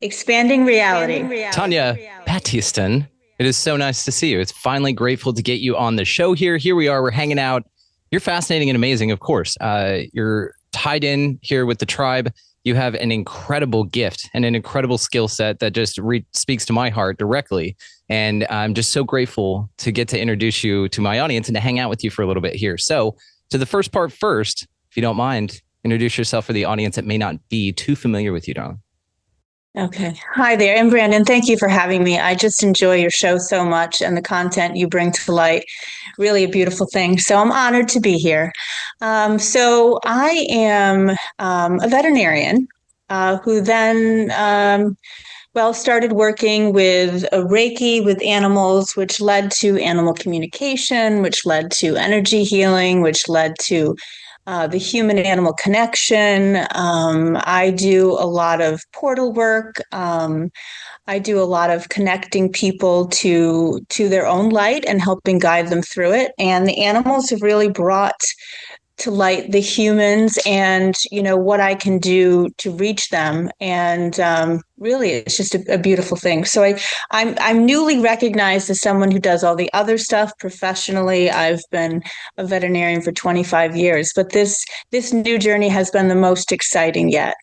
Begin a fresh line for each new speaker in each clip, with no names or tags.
Expanding reality.
Tanya Battiston, it is so nice to see you. It's finally grateful to get you on the show here. Here we are. We're hanging out. You're fascinating and amazing, of course. You're tied in here with the tribe. You have an incredible gift and an incredible skill set that just speaks to my heart directly. And I'm just so grateful to get to introduce you to my audience and to hang out with you for a little bit here. So, to the first part first, if you don't mind, introduce yourself for the audience that may not be too familiar with you, darling.
Okay. Hi there. And Brandon, thank you for having me. I just enjoy your show so much and the content you bring to light. Really a beautiful thing. So I'm honored to be here. So I am a veterinarian who then, started working with a Reiki with animals, which led to animal communication, which led to energy healing, which led to the human animal connection. I do a lot of portal work. I do a lot of connecting people to their own light and helping guide them through it. And the animals have really brought to light the humans and what I can do to reach them, and really it's just a beautiful thing. So I'm newly recognized as someone who does all the other stuff professionally. I've been a veterinarian for 25 years, but this new journey has been the most exciting yet.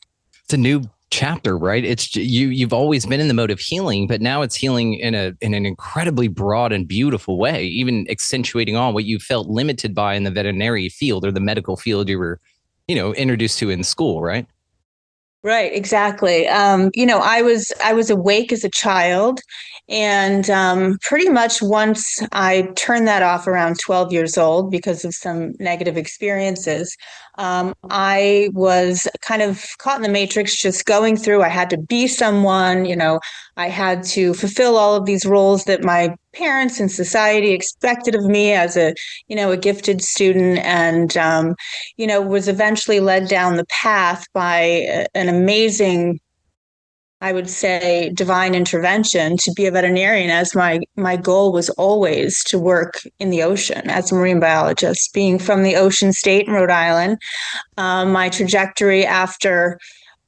It's a new chapter, right? It's you've always been in the mode of healing, but now it's healing in an incredibly broad and beautiful way, even accentuating on what you felt limited by in the veterinary field or the medical field you were, introduced to in school, right?
Right, exactly. I was awake as a child, and pretty much once I turned that off around 12 years old because of some negative experiences, I was kind of caught in the matrix, just going through. I had to be someone, I had to fulfill all of these roles that my parents and society expected of me as a gifted student, and was eventually led down the path by an amazing, I would say, divine intervention to be a veterinarian, as my goal was always to work in the ocean as a marine biologist. Being from the ocean state in Rhode Island, my trajectory after,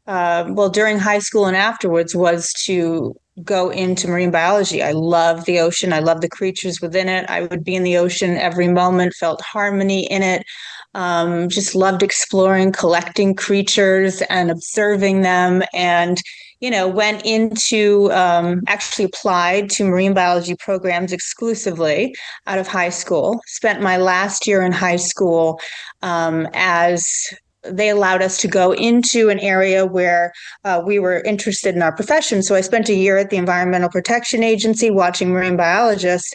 during high school and afterwards, was to go into marine biology. I love the ocean. I love the creatures within it. I would be in the ocean every moment, felt harmony in it. Just loved exploring, collecting creatures and observing them, and went into, actually applied to marine biology programs exclusively out of high school. Spent my last year in high school as they allowed us to go into an area where we were interested in our profession. So I spent a year at the Environmental Protection Agency watching marine biologists.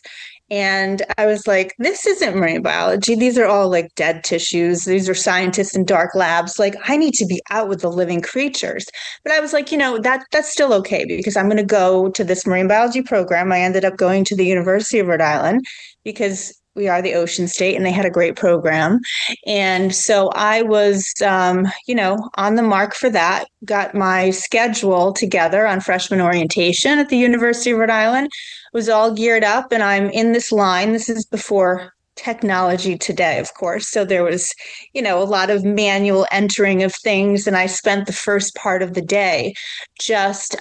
And I was like, this isn't marine biology. These are all like dead tissues. These are scientists in dark labs. Like, I need to be out with the living creatures. But I was like, that's still okay, because I'm going to go to this marine biology program. I ended up going to the University of Rhode Island because we are the ocean state and they had a great program. And so I was, on the mark for that, got my schedule together on freshman orientation at the University of Rhode Island, was all geared up, and I'm in this line. This is before technology today, of course. So there was, a lot of manual entering of things. And I spent the first part of the day just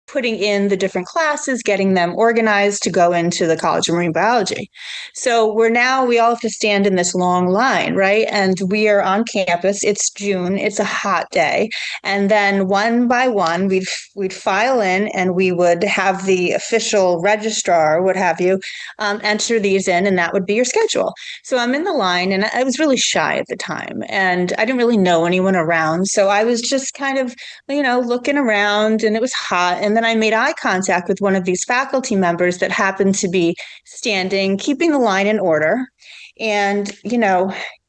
putting in the different classes, getting them organized to go into the College of Marine Biology. So we all have to stand in this long line, right? And we are on campus. It's June. It's a hot day. And then one by one, we'd file in, and we would have the official registrar, what have you, enter these in, and that would be your schedule. So I'm in the line, and I was really shy at the time, and I didn't really know anyone around. So I was just kind of, looking around, and it was hot. And then I made eye contact with one of these faculty members that happened to be standing, keeping the line in order. And,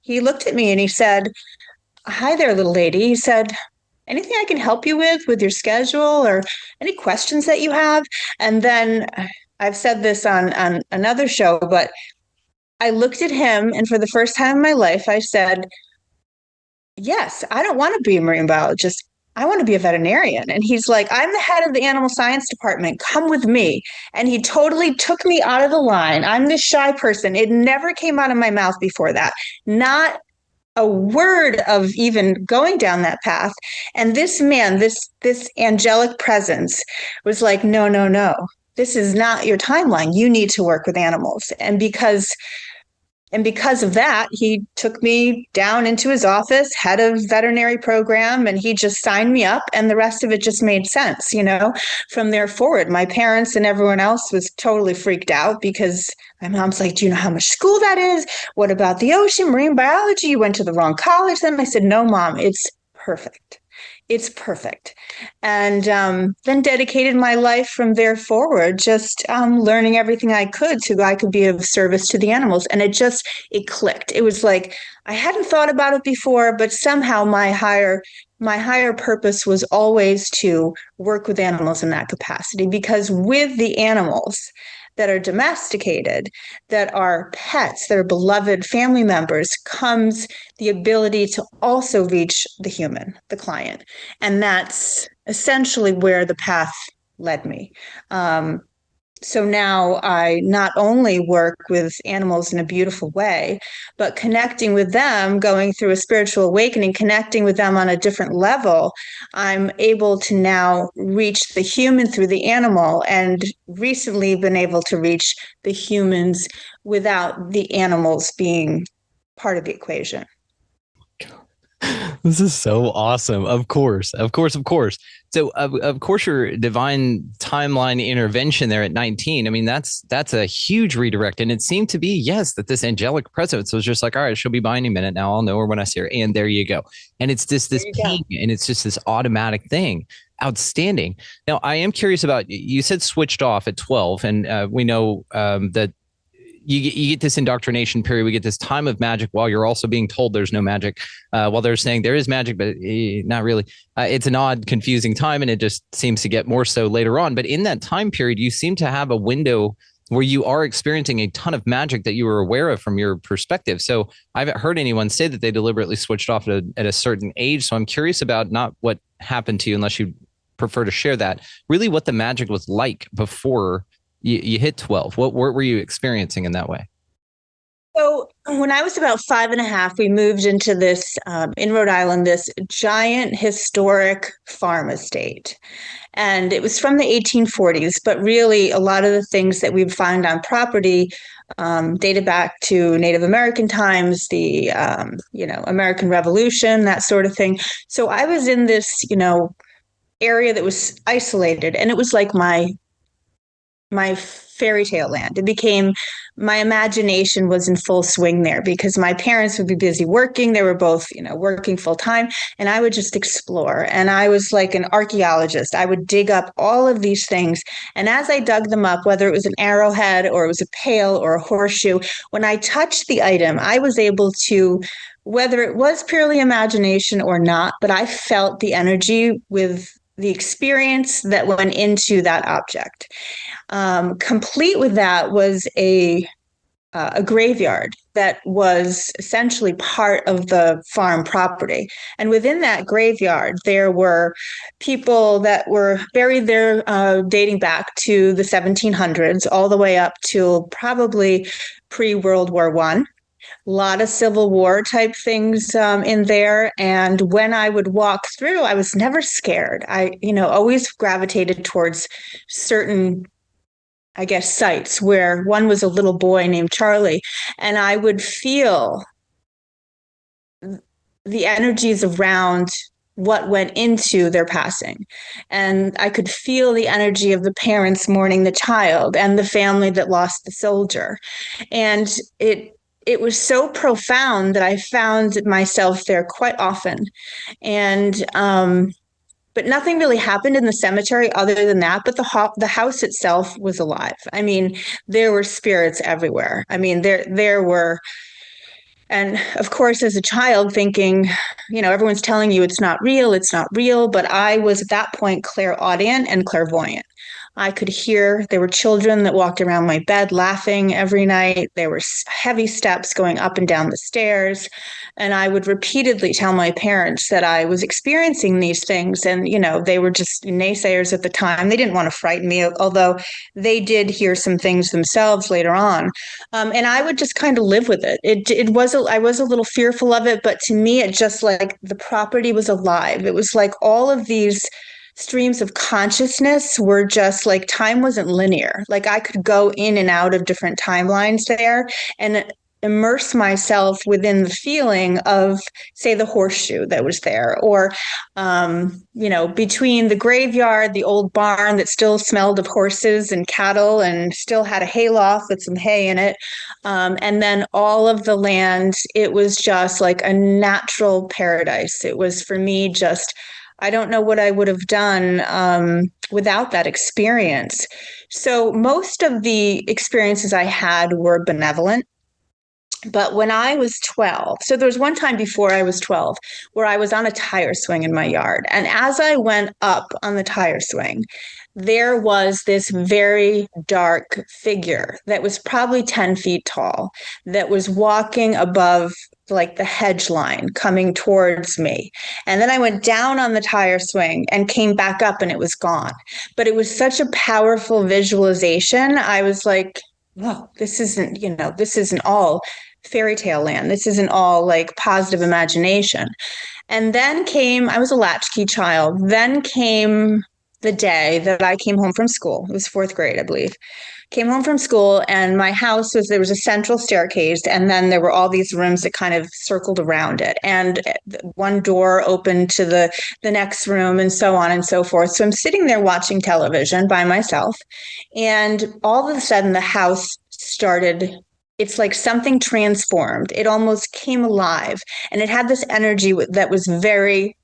he looked at me and he said, "Hi there, little lady." He said, "Anything I can help you with your schedule, or any questions that you have?" And then I've said this on another show, but I looked at him, and for the first time in my life, I said, "Yes, I don't want to be a marine biologist. I want to be a veterinarian." And he's like, "I'm the head of the animal science department. Come with me." And he totally took me out of the line. I'm this shy person. It never came out of my mouth before that. Not a word of even going down that path. And this man, this angelic presence was like, no, no, no. This is not your timeline. You need to work with animals. And because of that, he took me down into his office, head of veterinary program, and he just signed me up. And the rest of it just made sense, from there forward. My parents and everyone else was totally freaked out because my mom's like, do you know how much school that is? What about the ocean, marine biology? You went to the wrong college. Then I said, no, Mom, it's perfect. It's perfect. And then dedicated my life from there forward, just learning everything I could so I could be of service to the animals. And it clicked. It was like I hadn't thought about it before, but somehow my higher purpose was always to work with animals in that capacity, because with the animals that are domesticated, that are pets, that are beloved family members, comes the ability to also reach the human, the client. And that's essentially where the path led me. So now I not only work with animals in a beautiful way, but connecting with them, going through a spiritual awakening, connecting with them on a different level, I'm able to now reach the human through the animal, and recently been able to reach the humans without the animals being part of the equation.
This is so awesome. Of course, of course, of course. So, of course, your divine timeline intervention there at 19. I mean, that's a huge redirect. And it seemed to be, yes, that this angelic presence was just like, all right, she'll be by any minute now. I'll know her when I see her. And there you go. And it's just this ping, and it's just this automatic thing. Outstanding. Now, I am curious about, you said switched off at 12, and we know that you get this indoctrination period. We get this time of magic while you're also being told there's no magic, while they're saying there is magic, but not really. It's an odd, confusing time, and it just seems to get more so later on. But in that time period, you seem to have a window where you are experiencing a ton of magic that you were aware of from your perspective. So I haven't heard anyone say that they deliberately switched off at a certain age. So I'm curious about not what happened to you, unless you prefer to share that, really what the magic was like before you hit 12. What were you experiencing in that way?
So when I was about 5.5, we moved into this, in Rhode Island, this giant historic farm estate. And it was from the 1840s, but really a lot of the things that we find on property dated back to Native American times, the, American Revolution, that sort of thing. So I was in this, area that was isolated, and it was like my fairy tale land. It became, my imagination was in full swing there because my parents would be busy working. They were both, working full time, and I would just explore. And I was like an archaeologist. I would dig up all of these things. And as I dug them up, whether it was an arrowhead or it was a pail or a horseshoe, when I touched the item, I was able to, whether it was purely imagination or not, but I felt the energy with the experience that went into that object. Complete with that was a graveyard that was essentially part of the farm property. And within that graveyard, there were people that were buried there dating back to the 1700s, all the way up to probably pre-World War One. A lot of Civil War type things in there. And when I would walk through, I was never scared. I, always gravitated towards certain, I guess, sites where one was a little boy named Charlie, and I would feel the energies around what went into their passing. And I could feel the energy of the parents mourning the child and the family that lost the soldier. And it was so profound that I found myself there quite often. And but nothing really happened in the cemetery other than that. But the house itself was alive. I mean, there were spirits everywhere. I mean, there were, and of course, as a child thinking, everyone's telling you it's not real. But I was at that point clairaudient and clairvoyant. I could hear there were children that walked around my bed laughing every night. There were heavy steps going up and down the stairs. And I would repeatedly tell my parents that I was experiencing these things. And, they were just naysayers at the time. They didn't want to frighten me, although they did hear some things themselves later on. And I would just kind of live with it. I was a little fearful of it, but to me, it just like the property was alive. It was like all of these streams of consciousness were just like time wasn't linear. Like I could go in and out of different timelines there and immerse myself within the feeling of, say, the horseshoe that was there, or, between the graveyard, the old barn that still smelled of horses and cattle and still had a hayloft with some hay in it. And then all of the land, it was just like a natural paradise. It was for me just, I don't know what I would have done without that experience. So most of the experiences I had were benevolent. But when I was 12, so there was one time before I was 12 where I was on a tire swing in my yard. And as I went up on the tire swing, there was this very dark figure that was probably 10 feet tall that was walking above like the hedge line coming towards me. And then I went down on the tire swing and came back up and it was gone. But it was such a powerful visualization. I was like, whoa, this isn't all fairy tale land. This isn't all like positive imagination. And then I was a latchkey child. Then came the day that I came home from school. It was fourth grade, I believe. Came home from school and my house there was a central staircase and then there were all these rooms that kind of circled around it. And one door opened to the next room and so on and so forth. So I'm sitting there watching television by myself and all of a sudden the house started, it's like something transformed. It almost came alive and it had this energy that was very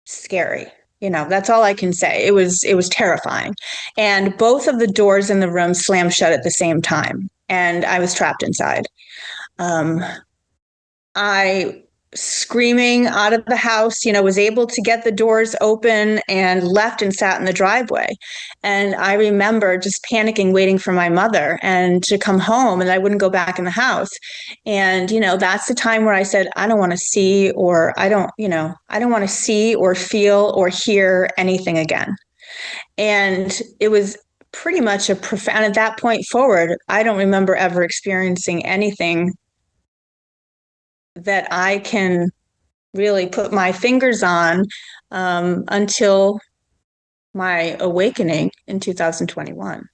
scary. That's all I can say. It was terrifying. And both of the doors in the room slammed shut at the same time. And I was trapped inside. I screaming out of the house, was able to get the doors open and left and sat in the driveway. And I remember just panicking, waiting for my mother and to come home and I wouldn't go back in the house. And, that's the time where I said, I don't want to see or I don't want to see or feel or hear anything again. And it was pretty much a profound, at that point forward, I don't remember ever experiencing anything that I can really put my fingers on until my awakening in 2021.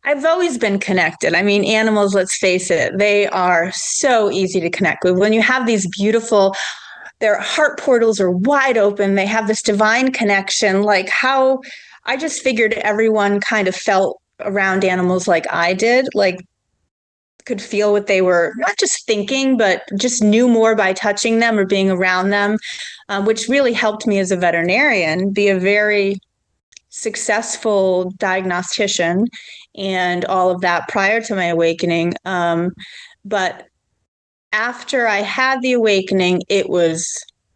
I've always been connected. I mean, animals, let's face it, they are so easy to connect with. When you have these beautiful, their heart portals are wide open, they have this divine connection, like how I just figured everyone kind of felt around animals like I did, like could feel what they were not just thinking, but just knew more by touching them or being around them, which really helped me as a veterinarian be a very successful diagnostician and all of that prior to my awakening. But after I had the awakening,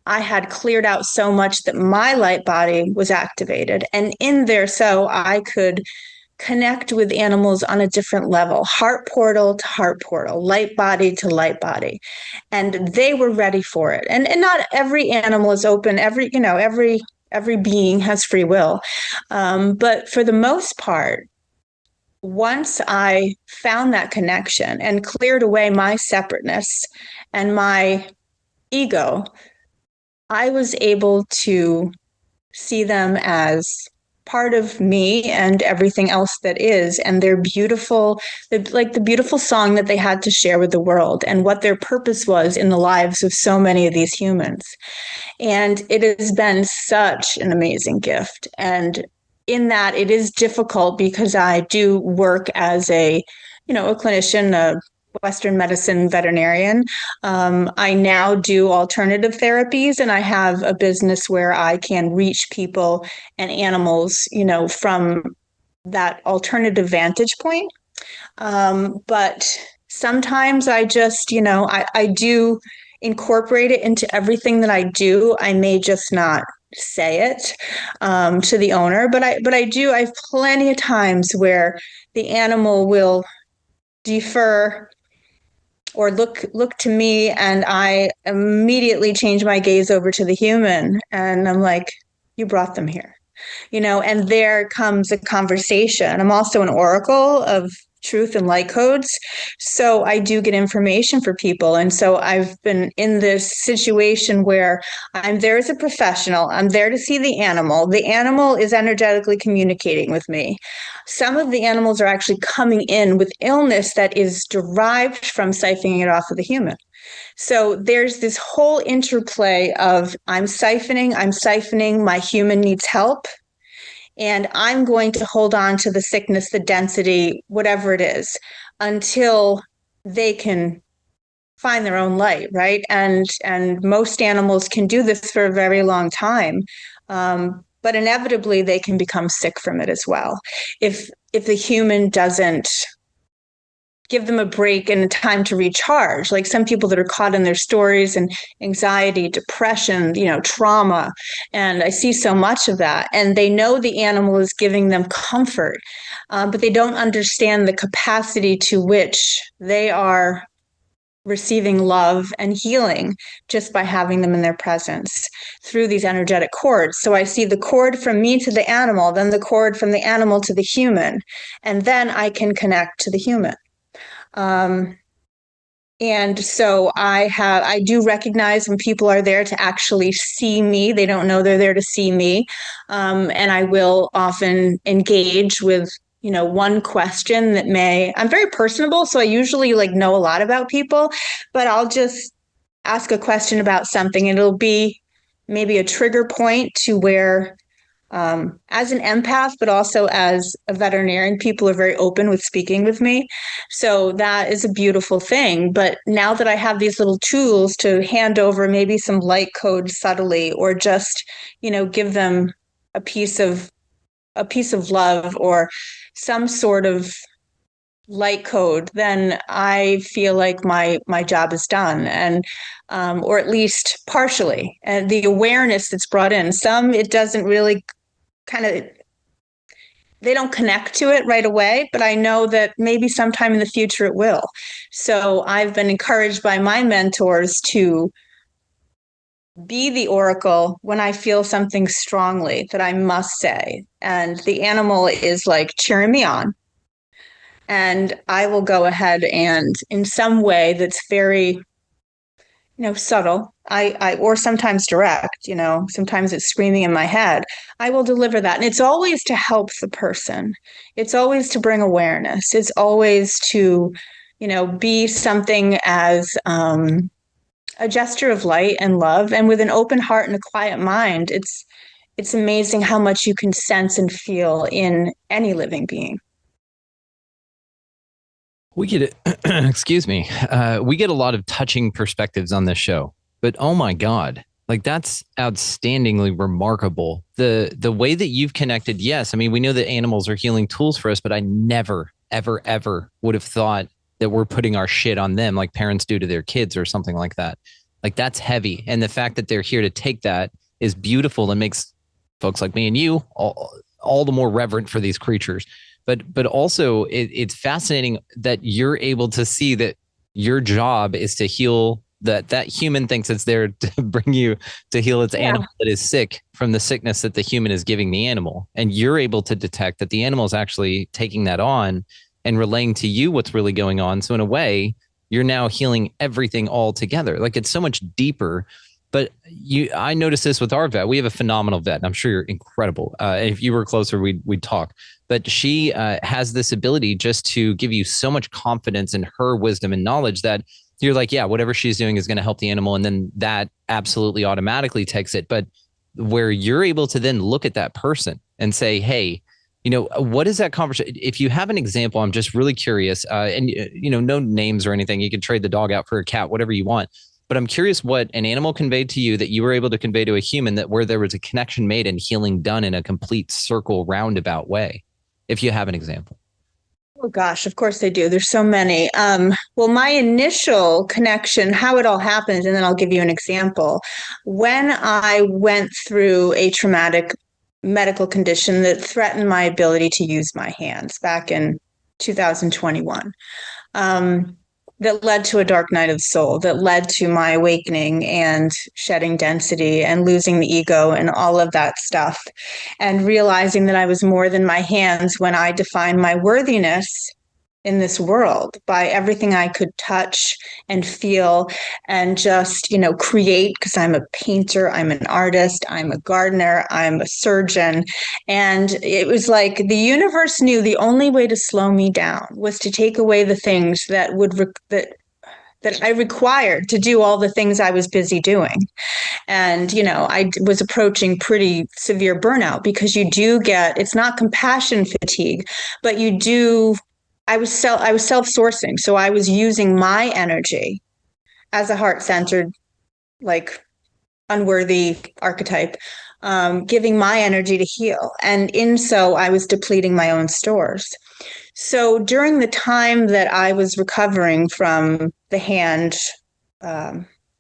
I had cleared out so much that my light body was activated. And in there, so I could connect with animals on a different level, heart portal to heart portal, light body to light body. And they were ready for it. And not every animal is open. Every being has free will. But for the most part, once I found that connection and cleared away my separateness and my ego, I was able to see them as part of me and everything else that is, and they're beautiful, like the beautiful song that they had to share with the world and what their purpose was in the lives of so many of these humans. And it has been such an amazing gift. And in that, it is difficult because I do work as a clinician, a Western medicine veterinarian. I now do alternative therapies, and I have a business where I can reach people and animals, from that alternative vantage point. But sometimes I just, I do incorporate it into everything that I do. I may just not say it to the owner, but I do. I have plenty of times where the animal will defer or look to me, and I immediately change my gaze over to the human, and I'm like, you brought them here, and there comes a conversation. I'm also an oracle of truth and light codes, so I do get information for people. And so I've been in this situation where I'm there as a professional. I'm there to see the animal is energetically communicating with me. Some of the animals are actually coming in with illness that is derived from siphoning it off of the human. So there's this whole interplay of I'm siphoning, my human needs help, and I'm going to hold on to the sickness, the density, whatever it is, until they can find their own light, right? And most animals can do this for a very long time, but inevitably they can become sick from it as well. If the human doesn't give them a break and a time to recharge. Like some people that are caught in their stories and anxiety, depression, trauma. And I see so much of that. And they know the animal is giving them comfort, but they don't understand the capacity to which they are receiving love and healing just by having them in their presence through these energetic cords. So I see the cord from me to the animal, then the cord from the animal to the human, and then I can connect to the human. And so I do recognize when people are there to actually see me. They don't know they're there to see me. And I will often engage with, one question I'm very personable. So I usually know a lot about people, but I'll just ask a question about something. And it'll be maybe a trigger point to where, as an empath, but also as a veterinarian, people are very open with speaking with me. So that is a beautiful thing. But now that I have these little tools to hand over maybe some light code subtly, or just, give them a piece of love or some sort of light code, then I feel like my job is done, and or at least partially. And the awareness that's brought in, it doesn't really they don't connect to it right away, but I know that maybe sometime in the future it will. So I've been encouraged by my mentors to be the oracle when I feel something strongly that I must say. And the animal is cheering me on. And I will go ahead and, in some way that's very subtle, or sometimes direct, sometimes it's screaming in my head, I will deliver that. And it's always to help the person. It's always to bring awareness. It's always to, be something as a gesture of light and love. And with an open heart and a quiet mind, it's amazing how much you can sense and feel in any living being.
We get excuse me. We get a lot of touching perspectives on this show, but oh my God, that's outstandingly remarkable. The way that you've connected. Yes. I mean, we know that animals are healing tools for us, but I never, ever, ever would have thought that we're putting our shit on them like parents do to their kids or something like that. That's heavy. And the fact that they're here to take that is beautiful and makes folks like me and you all the more reverent for these creatures. But also it's fascinating that you're able to see that your job is to heal that human thinks it's there to bring you to heal its animal that is sick from the sickness that the human is giving the animal. And you're able to detect that the animal is actually taking that on and relaying to you what's really going on. So in a way, you're now healing everything all together. It's so much deeper. But I noticed this with our vet. We have a phenomenal vet. And I'm sure you're incredible. If you were closer, we'd talk. But she has this ability just to give you so much confidence in her wisdom and knowledge that you're like, yeah, whatever she's doing is going to help the animal. And then that absolutely automatically takes it. But where you're able to then look at that person and say, hey, what is that conversation? If you have an example, I'm just really curious. And, no names or anything. You can trade the dog out for a cat, whatever you want. But I'm curious what an animal conveyed to you that you were able to convey to a human, that where there was a connection made and healing done in a complete circle roundabout way, if you have an example.
Oh gosh, of course they do. There's so many. Well, my initial connection, how it all happened, and then I'll give you an example. When I went through a traumatic medical condition that threatened my ability to use my hands back in 2021, that led to a dark night of the soul, that led to my awakening and shedding density and losing the ego and all of that stuff, and realizing that I was more than my hands when I defined my worthiness in this world by everything I could touch and feel and just, create, because I'm a painter, I'm an artist, I'm a gardener, I'm a surgeon. And it was like the universe knew the only way to slow me down was to take away the things that that I required to do all the things I was busy doing. And, I was approaching pretty severe burnout, because you do get, it's not compassion fatigue, but you do. I was self-sourcing. So I was using my energy as a heart-centered, like unworthy archetype, giving my energy to heal. And in so I was depleting my own stores. So during the time that I was recovering from the hand,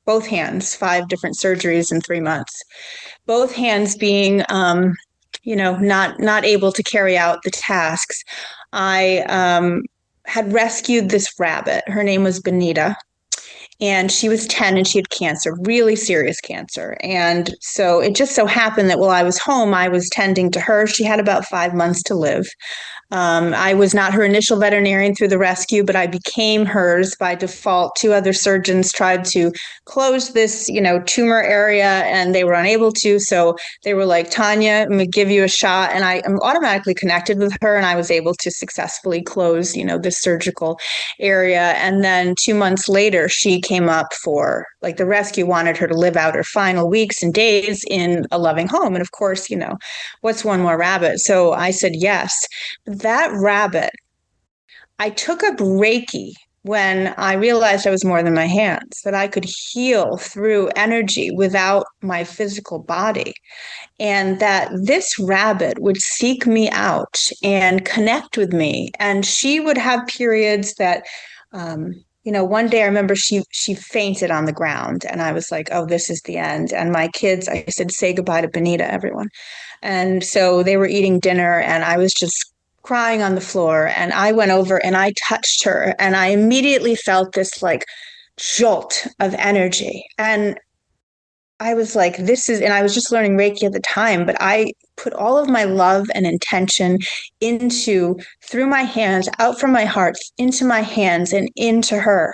both hands, 5 different surgeries in 3 months, both hands being, not able to carry out the tasks, I had rescued this rabbit. Her name was Benita. And she was 10 and she had cancer, really serious cancer. And so it just so happened that while I was home, I was tending to her. She had about 5 months to live. I was not her initial veterinarian through the rescue, but I became hers by default. 2 other surgeons tried to close this, tumor area, and they were unable to. So they were like, Tanya, I'm going to give you a shot. And I am automatically connected with her, and I was able to successfully close, this surgical area. And then 2 months later, she came up for, like, the rescue wanted her to live out her final weeks and days in a loving home. And of course, what's one more rabbit? So I said yes. That rabbit, I took up Reiki when I realized I was more than my hands, that I could heal through energy without my physical body. And that this rabbit would seek me out and connect with me. And she would have periods that, one day I remember she fainted on the ground, and I was like, oh, this is the end. And my kids, I said, say goodbye to Benita, everyone. And so they were eating dinner, and I was just crying on the floor, and I went over and I touched her, and I immediately felt this like jolt of energy. And I was like, and I was just learning Reiki at the time, but I put all of my love and intention through my hands, out from my heart, into my hands and into her.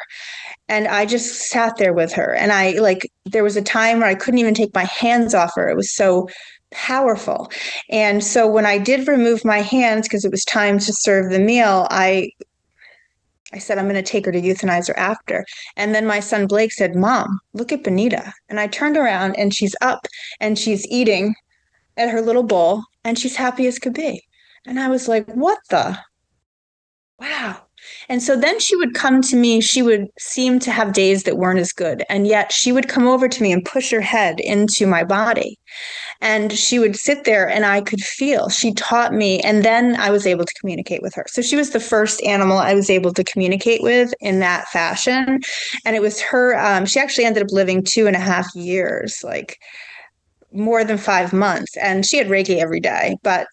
And I just sat there with her. And there was a time where I couldn't even take my hands off her. It was so powerful. And so when I did remove my hands, because it was time to serve the meal, I said, I'm going to take her to euthanize her after. And then my son Blake said, Mom, look at Benita. And I turned around and she's up and she's eating at her little bowl and she's happy as could be. And I was like, what the? Wow. And so then she would come to me. She would seem to have days that weren't as good. And yet she would come over to me and push her head into my body. And she would sit there and I could feel. She taught me, and then I was able to communicate with her. So she was the first animal I was able to communicate with in that fashion. And it was her. She actually ended up living 2.5 years, like more than 5 months. And she had Reiki every day. But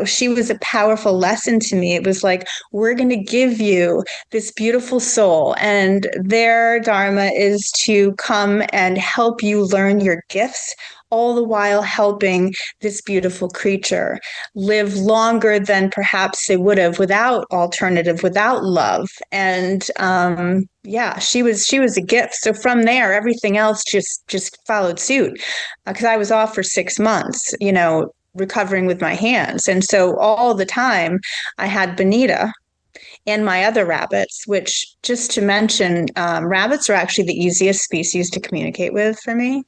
she was a powerful lesson to me. It was like, we're going to give you this beautiful soul, and their dharma is to come and help you learn your gifts, all the while helping this beautiful creature live longer than perhaps they would have without love. And she was a gift. So from there, everything else just followed suit, because I was off for 6 months, recovering with my hands. And so all the time I had Benita and my other rabbits, which, just to mention, rabbits are actually the easiest species to communicate with for me.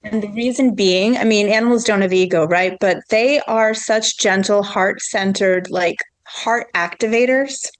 And the reason being, animals don't have ego, right? But they are such gentle, heart-centered, like heart activators,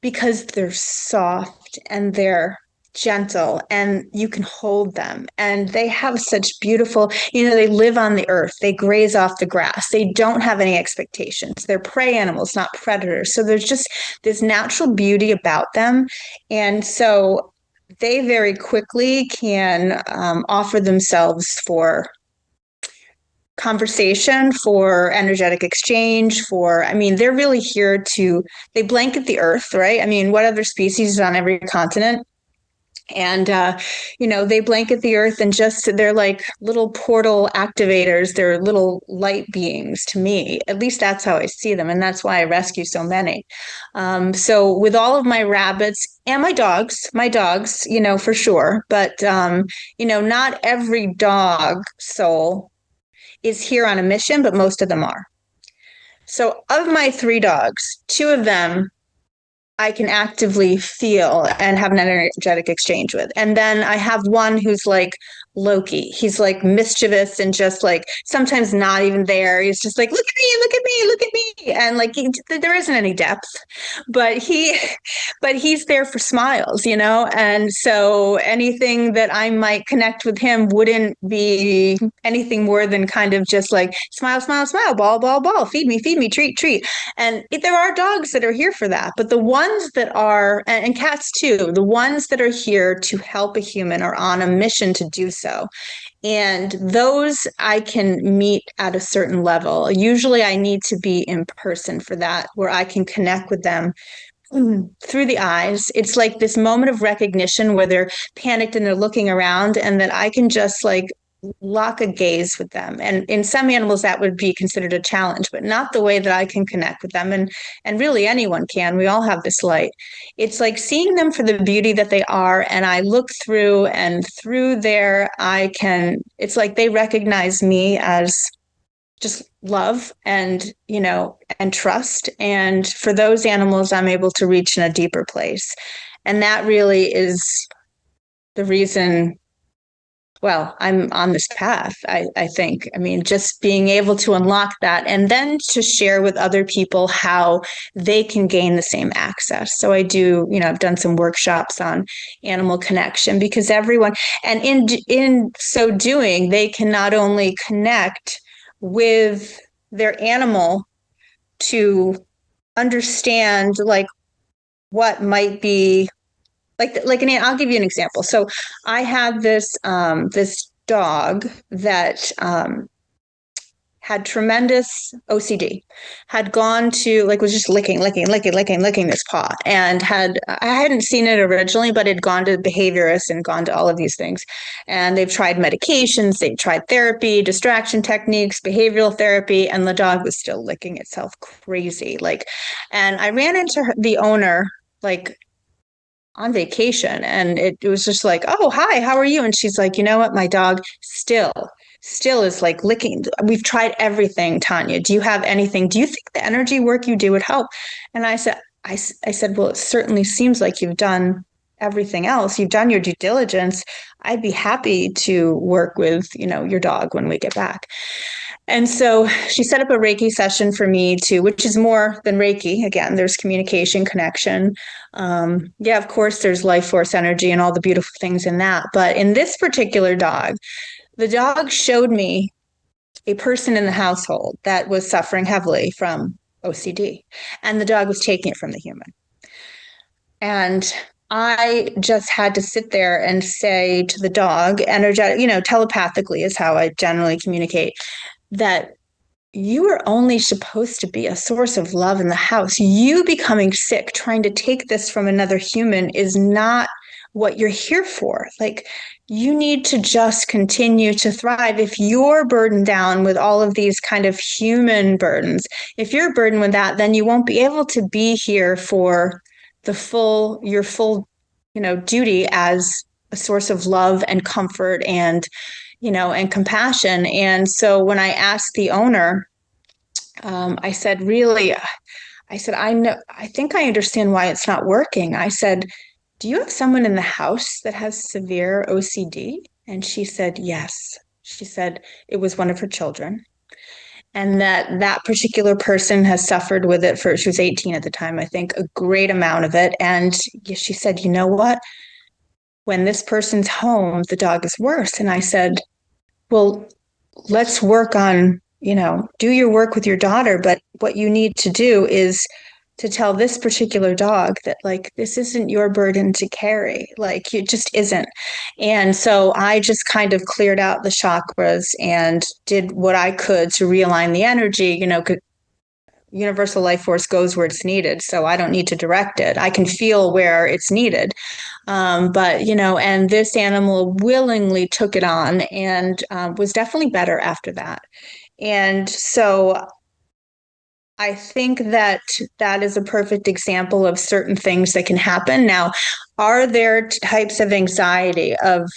because they're soft and they're gentle, and you can hold them, and they have such beautiful, they live on the earth, they graze off the grass, they don't have any expectations, they're prey animals, not predators, so there's just this natural beauty about them. And so they very quickly can offer themselves for conversation, for energetic exchange, they're really here they blanket the earth, right? What other species is on every continent? And, they blanket the earth, and they're like little portal activators. They're little light beings to me. At least that's how I see them. And that's why I rescue so many. So with all of my rabbits and my dogs, for sure. But, not every dog soul is here on a mission, but most of them are. So of my 3 dogs, 2 of them I can actively feel and have an energetic exchange with. And then I have one who's like Loki. He's like mischievous and just like sometimes not even there. He's just like, look at me, look at me, look at me. And like there isn't any depth, but he's there for smiles, And so anything that I might connect with him wouldn't be anything more than kind of just like smile, smile, smile, ball, ball, ball, feed me, treat, treat. And there are dogs that are here for that, but the ones that are, and cats too, the ones that are here to help a human are on a mission to do so. And those I can meet at a certain level. Usually I need to be in person for that, where I can connect with them through the eyes. It's like this moment of recognition where they're panicked and they're looking around, and that I can just like lock a gaze with them. And in some animals that would be considered a challenge, but not the way that I can connect with them. And really anyone can. We all have this light. It's like seeing them for the beauty that they are. And I look through, and through there, it's like they recognize me as just love and, and trust. And for those animals, I'm able to reach in a deeper place. And that really is the reason, well, I'm on this path, I think. Just being able to unlock that, and then to share with other people how they can gain the same access. So I do, I've done some workshops on animal connection, because everyone, and in so doing, they can not only connect with their animal to understand like what might be I'll give you an example. So I had this dog that had tremendous OCD, had gone to was just licking this paw, and I hadn't seen it originally, but had gone to behaviorists and gone to all of these things, and they've tried medications, they've tried therapy, distraction techniques, behavioral therapy, and the dog was still licking itself crazy. And I ran into the owner on vacation, and it was just like, oh, hi, how are you? And she's like, you know what, my dog still is like licking. We've tried everything, Tanya. Do you have anything? Do you think the energy work you do would help? And I said, well, it certainly seems like you've done everything else. You've done your due diligence. I'd be happy to work with, your dog when we get back. And so she set up a Reiki session for me which is more than Reiki. Again, there's communication, connection. Of course, there's life force energy and all the beautiful things in that. But in this particular dog, the dog showed me a person in the household that was suffering heavily from OCD, and the dog was taking it from the human. And I just had to sit there and say to the dog, telepathically is how I generally communicate, that you are only supposed to be a source of love in the house. You becoming sick, trying to take this from another human, is not what you're here for. You need to just continue to thrive. If you're burdened down with all of these kind of human burdens, if you're burdened with that, then you won't be able to be here for your full, duty as a source of love and comfort and compassion. And so when I asked the owner, I said, I think I understand why it's not working. I said, do you have someone in the house that has severe OCD? And she said, yes. She said it was one of her children, and that particular person has suffered with it she was 18 at the time, I think, a great amount of it. And she said, you know what? when this person's home, the dog is worse. And I said, well, let's work on, do your work with your daughter. But what you need to do is to tell this particular dog that, like, this isn't your burden to carry. Like, it just isn't. And so I just kind of cleared out the chakras and did what I could to realign the energy. Universal life force goes where it's needed. So I don't need to direct it. I can feel where it's needed. And this animal willingly took it on and was definitely better after that. And so I think that is a perfect example of certain things that can happen. Now, are there types of anxiety, of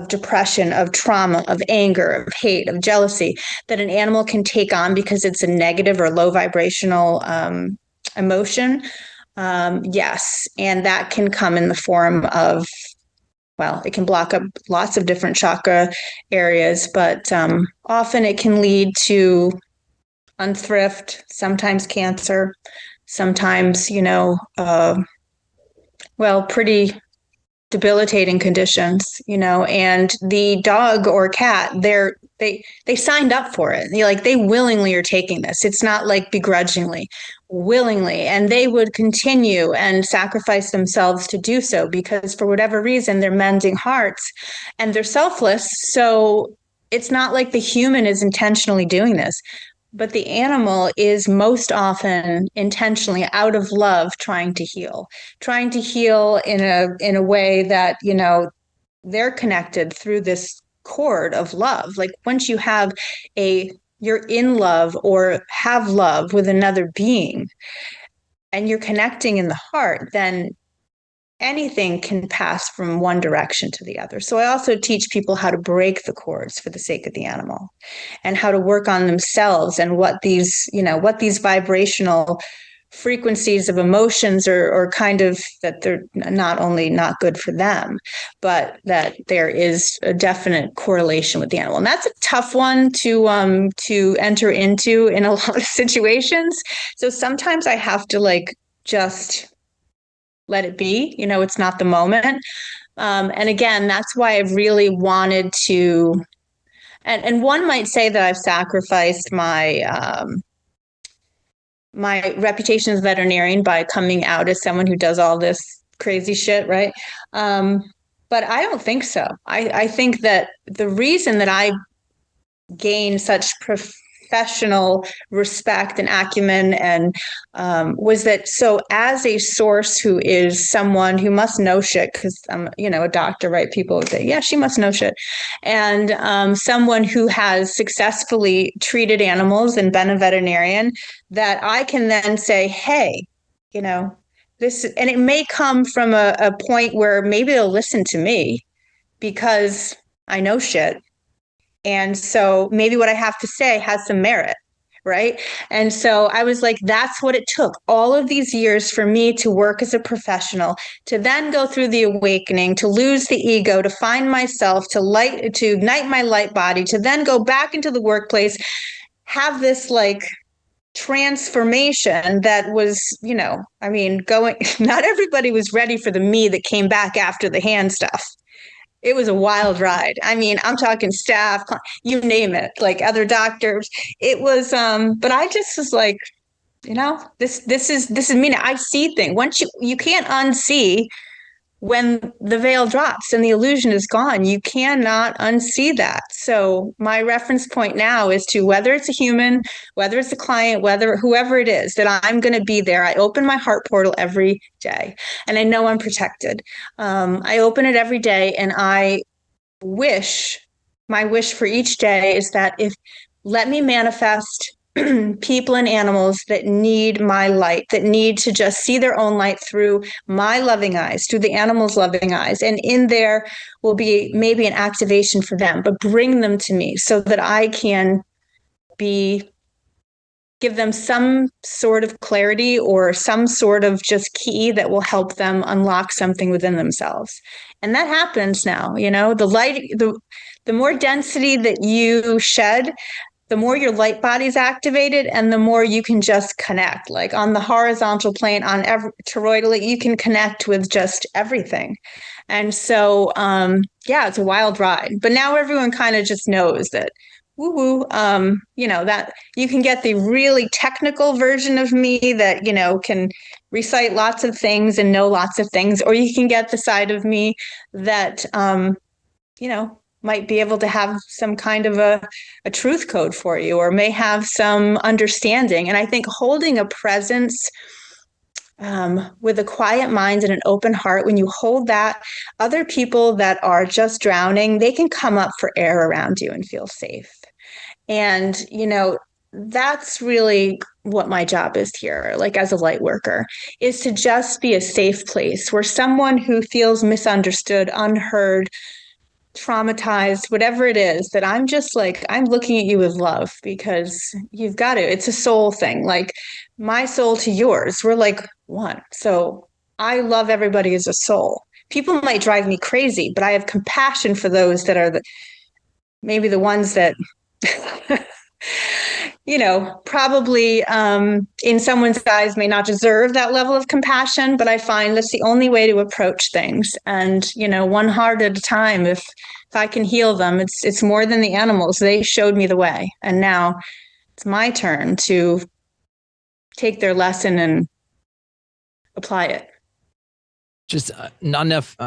depression, of trauma, of anger, of hate, of jealousy that an animal can take on because it's a negative or low vibrational emotion? Yes. And that can come in the form of, it can block up lots of different chakra areas, but often it can lead to unthrift, sometimes cancer, sometimes, pretty debilitating conditions, and the dog or cat, they signed up for it. They willingly are taking this. It's not like begrudgingly, willingly, and they would continue and sacrifice themselves to do so because for whatever reason, they're mending hearts and they're selfless. So it's not like the human is intentionally doing this. But the animal is most often intentionally out of love trying to heal in a way that, they're connected through this cord of love. Like once you have you're in love or have love with another being and you're connecting in the heart, then anything can pass from one direction to the other. So I also teach people how to break the cords for the sake of the animal and how to work on themselves and what these vibrational frequencies of emotions or kind of that they're not only not good for them, but that there is a definite correlation with the animal. And that's a tough one to enter into in a lot of situations. So sometimes I have to just let it be, it's not the moment. And again, that's why I've really wanted to, and one might say that I've sacrificed my, my reputation as a veterinarian by coming out as someone who does all this crazy shit, right? But I don't think so. I think that the reason that I gained such professional respect and acumen and was that, so as a source who is someone who must know shit, because I'm a doctor, right? People would say, yeah, she must know shit. And someone who has successfully treated animals and been a veterinarian, that I can then say, hey, this, and it may come from a point where maybe they'll listen to me because I know shit. And so maybe what I have to say has some merit, right? And so I was like, that's what it took all of these years for me to work as a professional, to then go through the awakening, to lose the ego, to find myself, to ignite my light body, to then go back into the workplace, have this transformation that was, not everybody was ready for the me that came back after the hand stuff. It was a wild ride. I'm talking staff, you name it, like other doctors. It was, but I just was like, this is me. I see things. Once you can't unsee when the veil drops and the illusion is gone. You cannot unsee that. So my reference point now is to whether it's a human, whether it's a client, whoever it is, that I'm going to be there. I open my heart portal every day and I know I'm protected. I open it every day and my wish for each day is that let me manifest people and animals that need my light, that need to just see their own light through my loving eyes, through the animal's loving eyes. And in there will be maybe an activation for them, but bring them to me so that I can give them some sort of clarity or some sort of just key that will help them unlock something within themselves. And that happens now, the light, the more density that you shed, the more your light body's activated and the more you can just connect. Like on the horizontal plane, toroidally, you can connect with just everything. And so, yeah, it's a wild ride. But now everyone kind of just knows that, woo woo, that you can get the really technical version of me that, can recite lots of things and know lots of things, or you can get the side of me that, might be able to have some kind of a truth code for you, or may have some understanding. And I think holding a presence with a quiet mind and an open heart, when you hold that, other people that are just drowning, they can come up for air around you and feel safe. And, that's really what my job is here, like as a light worker, is to just be a safe place where someone who feels misunderstood, unheard, traumatized, whatever it is, that I'm just like, I'm looking at you with love, because you've got to, it's a soul thing. Like my soul to yours, we're like one. So I love everybody as a soul. People might drive me crazy, but I have compassion for those that are maybe the ones that, probably in someone's eyes may not deserve that level of compassion, but I find that's the only way to approach things. And, one heart at a time, if I can heal them, it's more than the animals. They showed me the way. And now it's my turn to take their lesson and apply it.
Just not enough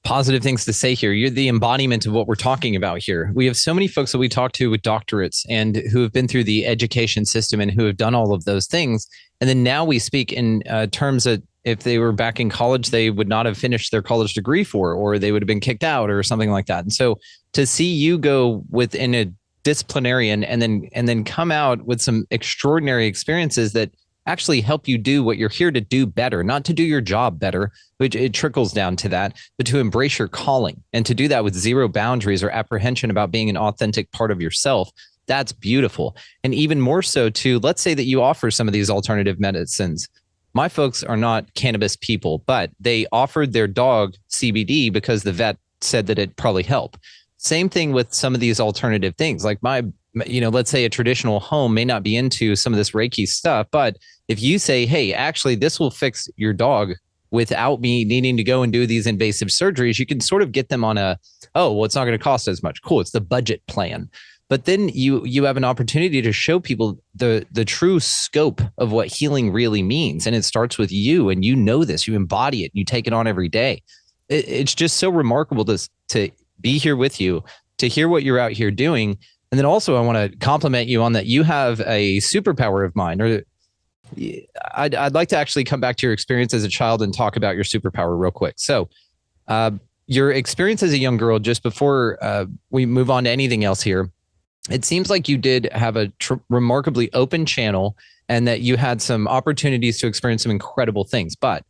positive things to say here. You're the embodiment of what we're talking about here. We have so many folks that we talk to with doctorates and who have been through the education system and who have done all of those things. And then now we speak in terms that if they were back in college, they would not have finished their college degree for, or they would have been kicked out or something like that. And so to see you go within a disciplinarian and then come out with some extraordinary experiences that actually help you do what you're here to do better, not to do your job better, which it trickles down to that, but to embrace your calling and to do that with zero boundaries or apprehension about being an authentic part of yourself. That's beautiful. And even more so too, let's say that you offer some of these alternative medicines. My folks are not cannabis people, but they offered their dog CBD because the vet said that it'd probably help. Same thing with some of these alternative things. Like let's say a traditional home may not be into some of this Reiki stuff, but if you say, hey, actually, this will fix your dog without me needing to go and do these invasive surgeries, you can sort of get them on it's not going to cost as much. Cool. It's the budget plan. But then you have an opportunity to show people the true scope of what healing really means. And it starts with you, and you know this, you embody it, you take it on every day. It's just so remarkable to be here with you, to hear what you're out here doing. And then also I want to compliment you on that. You have a superpower of mine, or I'd like to actually come back to your experience as a child and talk about your superpower real quick. So your experience as a young girl, just before we move on to anything else here, it seems like you did have a remarkably open channel and that you had some opportunities to experience some incredible things. But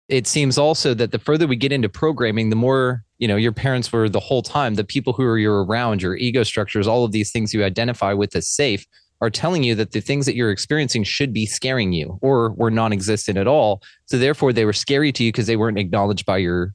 it seems also that the further we get into programming, the more, your parents were the whole time, the people who are you're around, your ego structures, all of these things you identify with as safe are telling you that the things that you're experiencing should be scaring you or were non-existent at all. So therefore they were scary to you because they weren't acknowledged by your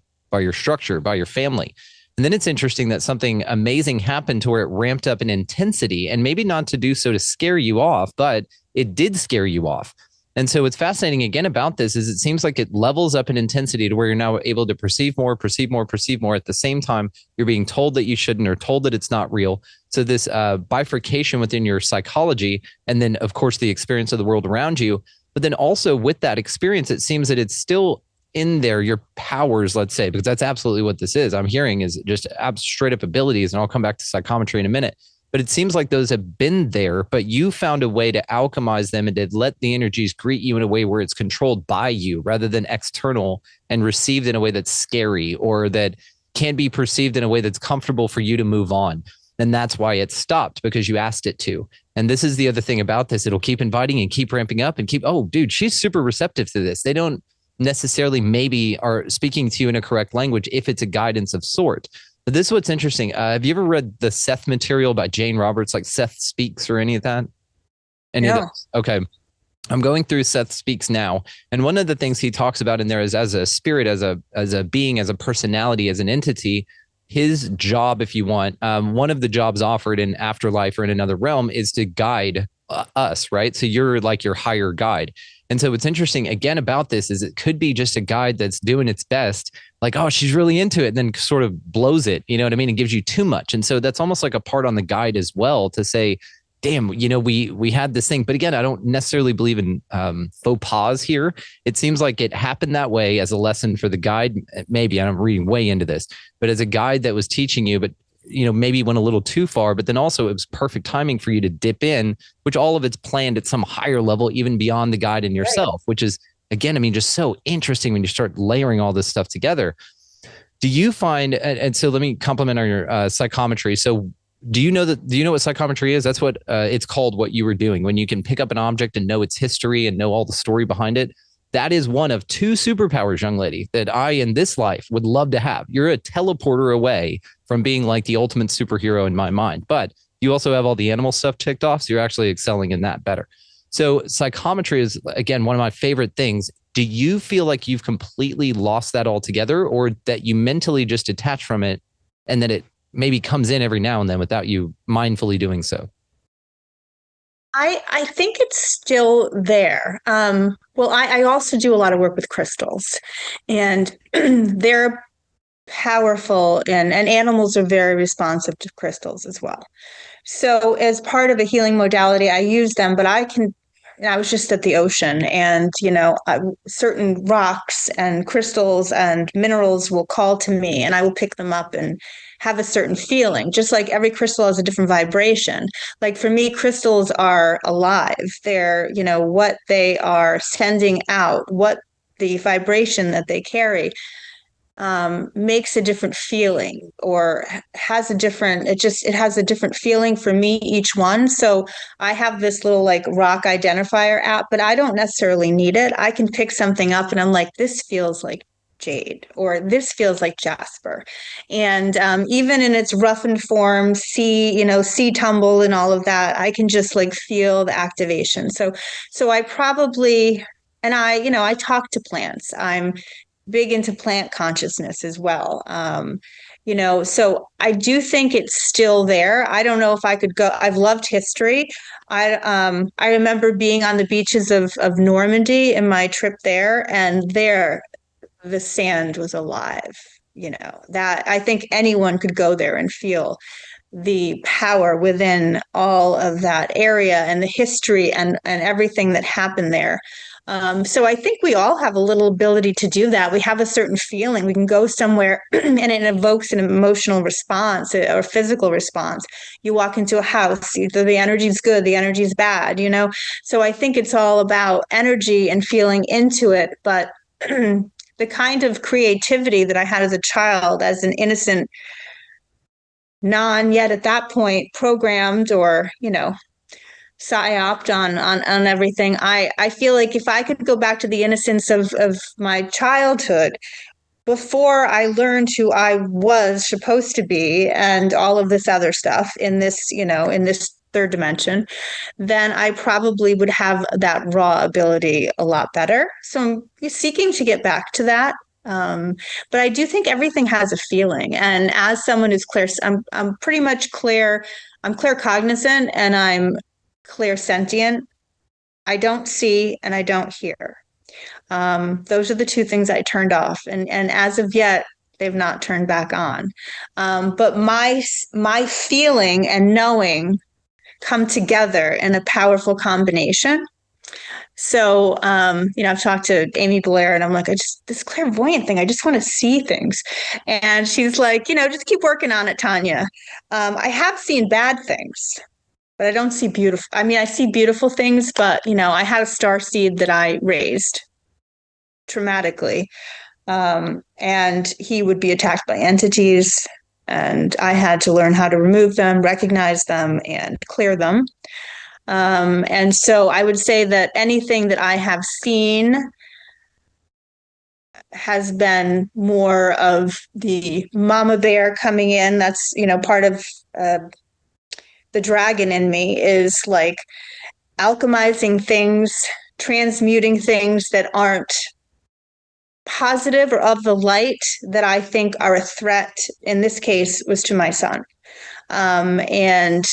structure, by your family. And then it's interesting that something amazing happened to where it ramped up in intensity, and maybe not to do so to scare you off, but it did scare you off. And so what's fascinating again about this is it seems like it levels up in intensity to where you're now able to perceive more. At the same time, you're being told that you shouldn't or told that it's not real. So this bifurcation within your psychology, and then of course the experience of the world around you. But then also with that experience, it seems that it's still in there, your powers, let's say, because that's absolutely what this is. I'm hearing is just straight up abilities, and I'll come back to psychometry in a minute. But it seems like those have been there, but you found a way to alchemize them and to let the energies greet you in a way where it's controlled by you rather than external and received in a way that's scary or that can be perceived in a way that's comfortable for you to move on. And that's why it stopped, because you asked it to. And this is the other thing about this. It'll keep inviting and keep ramping up and oh, dude, she's super receptive to this. They don't necessarily maybe are speaking to you in a correct language if it's a guidance of sort. But this is what's interesting. Have you ever read the Seth material by Jane Roberts, like Seth Speaks or any of that? Any of those? Okay. I'm going through Seth Speaks now. And one of the things he talks about in there is as a spirit, as a being, as a personality, as an entity, his job, if you want, one of the jobs offered in afterlife or in another realm is to guide us, right? So you're like your higher guide. And so what's interesting again about this is it could be just a guide that's doing its best, like, oh, she's really into it, and then sort of blows it, you know what I mean? And gives you too much. And so that's almost like a part on the guide as well to say, damn, you know, we had this thing. But again, I don't necessarily believe in faux pas here. It seems like it happened that way as a lesson for the guide. Maybe I'm reading way into this, but as a guide that was teaching you, but you know, maybe went a little too far, but then also it was perfect timing for you to dip in, which all of it's planned at some higher level, even beyond the guide and yourself, which is, again, I mean, just so interesting when you start layering all this stuff together. Do you find, and so let me compliment on your psychometry. So do you know what psychometry is? That's what it's called, what you were doing when you can pick up an object and know its history and know all the story behind it. That is one of two superpowers, young lady, that I in this life would love to have. You're a teleporter away from being like the ultimate superhero in my mind, but you also have all the animal stuff ticked off. So you're actually excelling in that better. So psychometry is, again, one of my favorite things. Do you feel like you've completely lost that altogether, or that you mentally just detach from it and that it maybe comes in every now and then without you mindfully doing so?
I think it's still there. Well, I also do a lot of work with crystals, and they're powerful, and animals are very responsive to crystals as well. So, as part of a healing modality, I use them, but I was just at the ocean, and certain rocks and crystals and minerals will call to me, and I will pick them up and have a certain feeling. Just like every crystal has a different vibration. Like for me, crystals are alive. They're, what they are sending out, what the vibration that they carry makes a different feeling, or has a different, it has a different feeling for me, each one. So I have this little like rock identifier app, but I don't necessarily need it. I can pick something up and I'm like, this feels like jade, or this feels like jasper. And even in its roughened form, sea tumble and all of that, I can just like feel the activation. So I probably, and I talk to plants. I'm big into plant consciousness as well. So I do think it's still there. I don't know if I could go. I've loved history. I remember being on the beaches of Normandy in my trip there, and there the sand was alive. That I think anyone could go there and feel the power within all of that area and the history and everything that happened there. So I think we all have a little ability to do that. We have a certain feeling. We can go somewhere and it evokes an emotional response or physical response. You walk into a house, either the energy is good, the energy is bad, So I think it's all about energy and feeling into it. But the kind of creativity that I had as a child, as an innocent, yet at that point programmed or psyoped on everything. I feel like if I could go back to the innocence of my childhood before I learned who I was supposed to be and all of this other stuff in this third dimension, then I probably would have that raw ability a lot better. So I'm seeking to get back to that. But I do think everything has a feeling. And as someone who's I'm pretty much I'm claircognizant and I'm clairsentient. I don't see and I don't hear. Those are the two things I turned off. And as of yet, they've not turned back on. But my feeling and knowing come together in a powerful combination. So, I've talked to Amy Belair and I'm like, this clairvoyant thing, I just want to see things. And she's like, just keep working on it, Tanya. I have seen bad things, but I don't see beautiful. I mean, I see beautiful things, but, I had a starseed that I raised traumatically. And he would be attacked by entities. And I had to learn how to remove them, recognize them, and clear them. And so I would say that anything that I have seen has been more of the mama bear coming in. That's, part of the dragon in me is like alchemizing things, transmuting things that aren't positive or of the light that I think are a threat, in this case, was to my son. And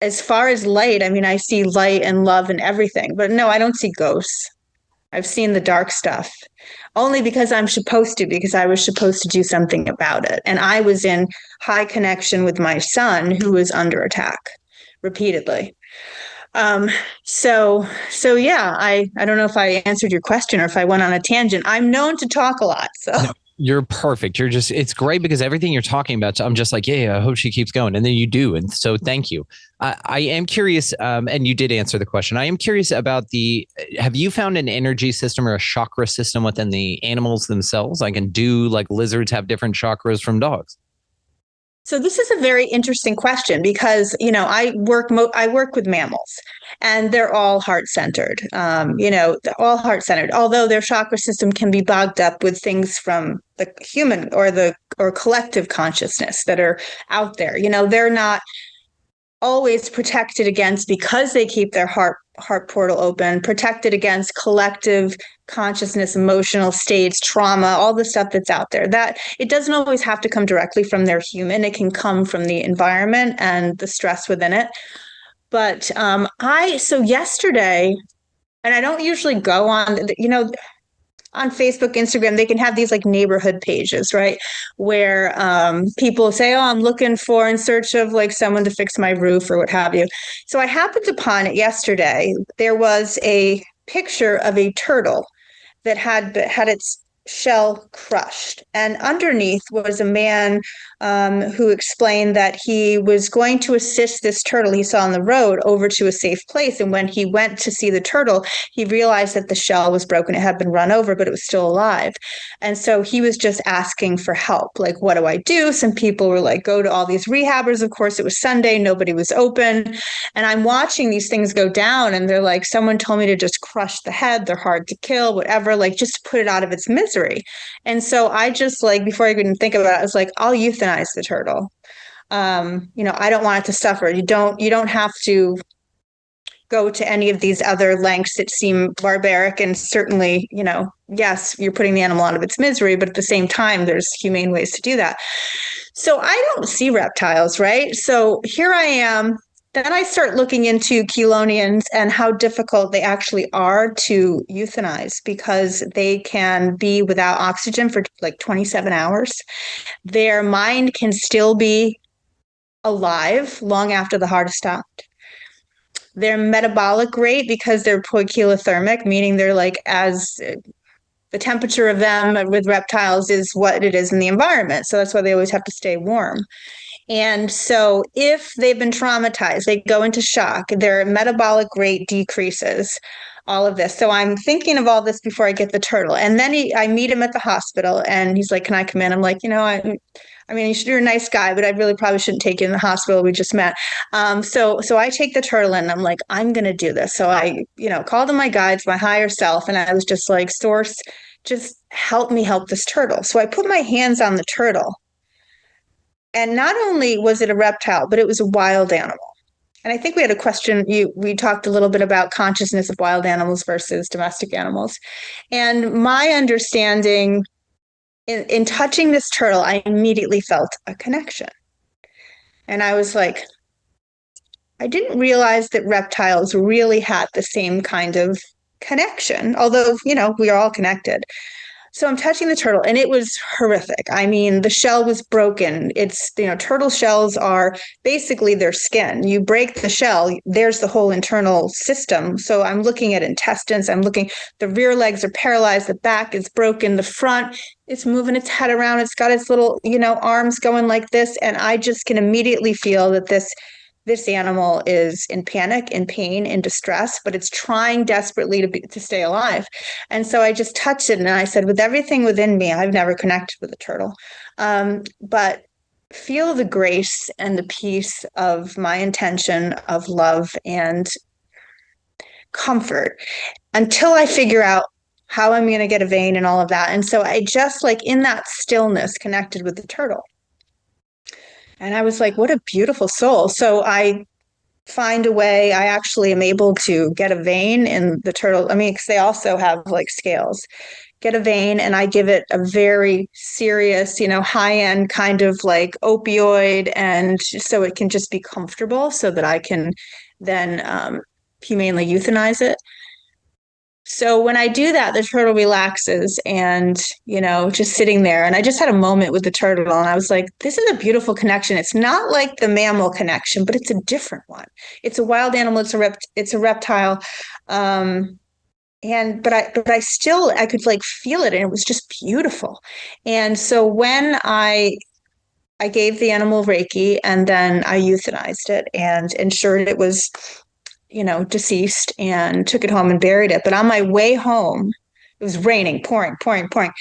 as far as light, I mean, I see light and love and everything, but no, I don't see ghosts. I've seen the dark stuff only because I'm supposed to, because I was supposed to do something about it. And I was in high connection with my son who was under attack repeatedly. So yeah, I don't know if I answered your question or if I went on a tangent. I'm known to talk a lot. So
No, you're perfect. It's great because everything you're talking about, I'm just like, yeah, I hope she keeps going. And then you do. And so thank you. I am curious, and you did answer the question. I am curious about have you found an energy system or a chakra system within the animals themselves? Like lizards have different chakras from dogs?
So this is a very interesting question because, I work with mammals and they're all heart centered. They're all heart centered, although their chakra system can be bogged up with things from the human or collective consciousness that are out there. They're not always protected against, because they keep their heart portal open, protected against collective consciousness, emotional states, trauma, all the stuff that's out there. That it doesn't always have to come directly from their human. It can come from the environment and the stress within it. But so yesterday, and I don't usually go on Facebook, Instagram, they can have these like neighborhood pages, right? Where people say, oh, I'm looking for in search of like someone to fix my roof or what have you. So I happened upon it yesterday. There was a picture of a turtle that had its shell crushed. And underneath was a man who explained that he was going to assist this turtle he saw on the road over to a safe place. And when he went to see the turtle, he realized that the shell was broken. It had been run over, but it was still alive. And so he was just asking for help. Like, what do I do? Some people were like, go to all these rehabbers. Of course, it was Sunday. Nobody was open. And I'm watching these things go down. And they're like, someone told me to just crush the head. They're hard to kill, whatever, like just to put it out of its misery. And so I just like, before I even think about it, I was like, I'll euthanize the turtle. I don't want it to suffer. You don't have to go to any of these other lengths that seem barbaric. And certainly, yes, you're putting the animal out of its misery, but at the same time, there's humane ways to do that. So I don't see reptiles, right? So here I am. Then I start looking into chelonians and how difficult they actually are to euthanize because they can be without oxygen for like 27 hours. Their mind can still be alive long after the heart has stopped. Their metabolic rate, because they're poikilothermic, meaning they're like as the temperature of them with reptiles is what it is in the environment. So that's why they always have to stay warm. And so if they've been traumatized, they go into shock, their metabolic rate decreases, all of this. So I'm thinking of all this before I get the turtle. And then I meet him at the hospital and he's like, can I come in? I'm like, I mean, you're a nice guy, but I really probably shouldn't take you in the hospital. We just met. So I take the turtle in and I'm like, I'm going to do this. So I, called in my guides, my higher self. And I was just like, Source, just help me help this turtle. So I put my hands on the turtle. And not only was it a reptile, but it was a wild animal. And I think we had a question. We talked a little bit about consciousness of wild animals versus domestic animals. And my understanding in touching this turtle, I immediately felt a connection. And I was like, I didn't realize that reptiles really had the same kind of connection, although, we are all connected. So I'm touching the turtle and it was horrific. I mean, the shell was broken. It's, turtle shells are basically their skin. You break the shell, there's the whole internal system. So I'm looking at intestines. The rear legs are paralyzed. The back is broken. The front is moving its head around. It's got its little, arms going like this. And I just can immediately feel that this animal is in panic, in pain, in distress, but it's trying desperately to stay alive. And so I just touched it and I said, with everything within me, I've never connected with a turtle, but feel the grace and the peace of my intention of love and comfort until I figure out how I'm going to get a vein and all of that. And so I just in that stillness connected with the turtle. And I was like, what a beautiful soul. So I find a way. I actually am able to get a vein in the turtle. I mean, because they also have scales. get a vein and I give it a very serious, high-end kind of like opioid, and so it can just be comfortable so that I can then humanely euthanize it. So when I do that, the turtle relaxes and, just sitting there. And I just had a moment with the turtle and I was like, this is a beautiful connection. It's not like the mammal connection, but it's a different one. It's a wild animal. It's a reptile. But I could like feel it and it was just beautiful. And so when I gave the animal Reiki and then I euthanized it and ensured it was deceased, and took it home and buried it. But on my way home, it was raining, pouring, pouring, pouring.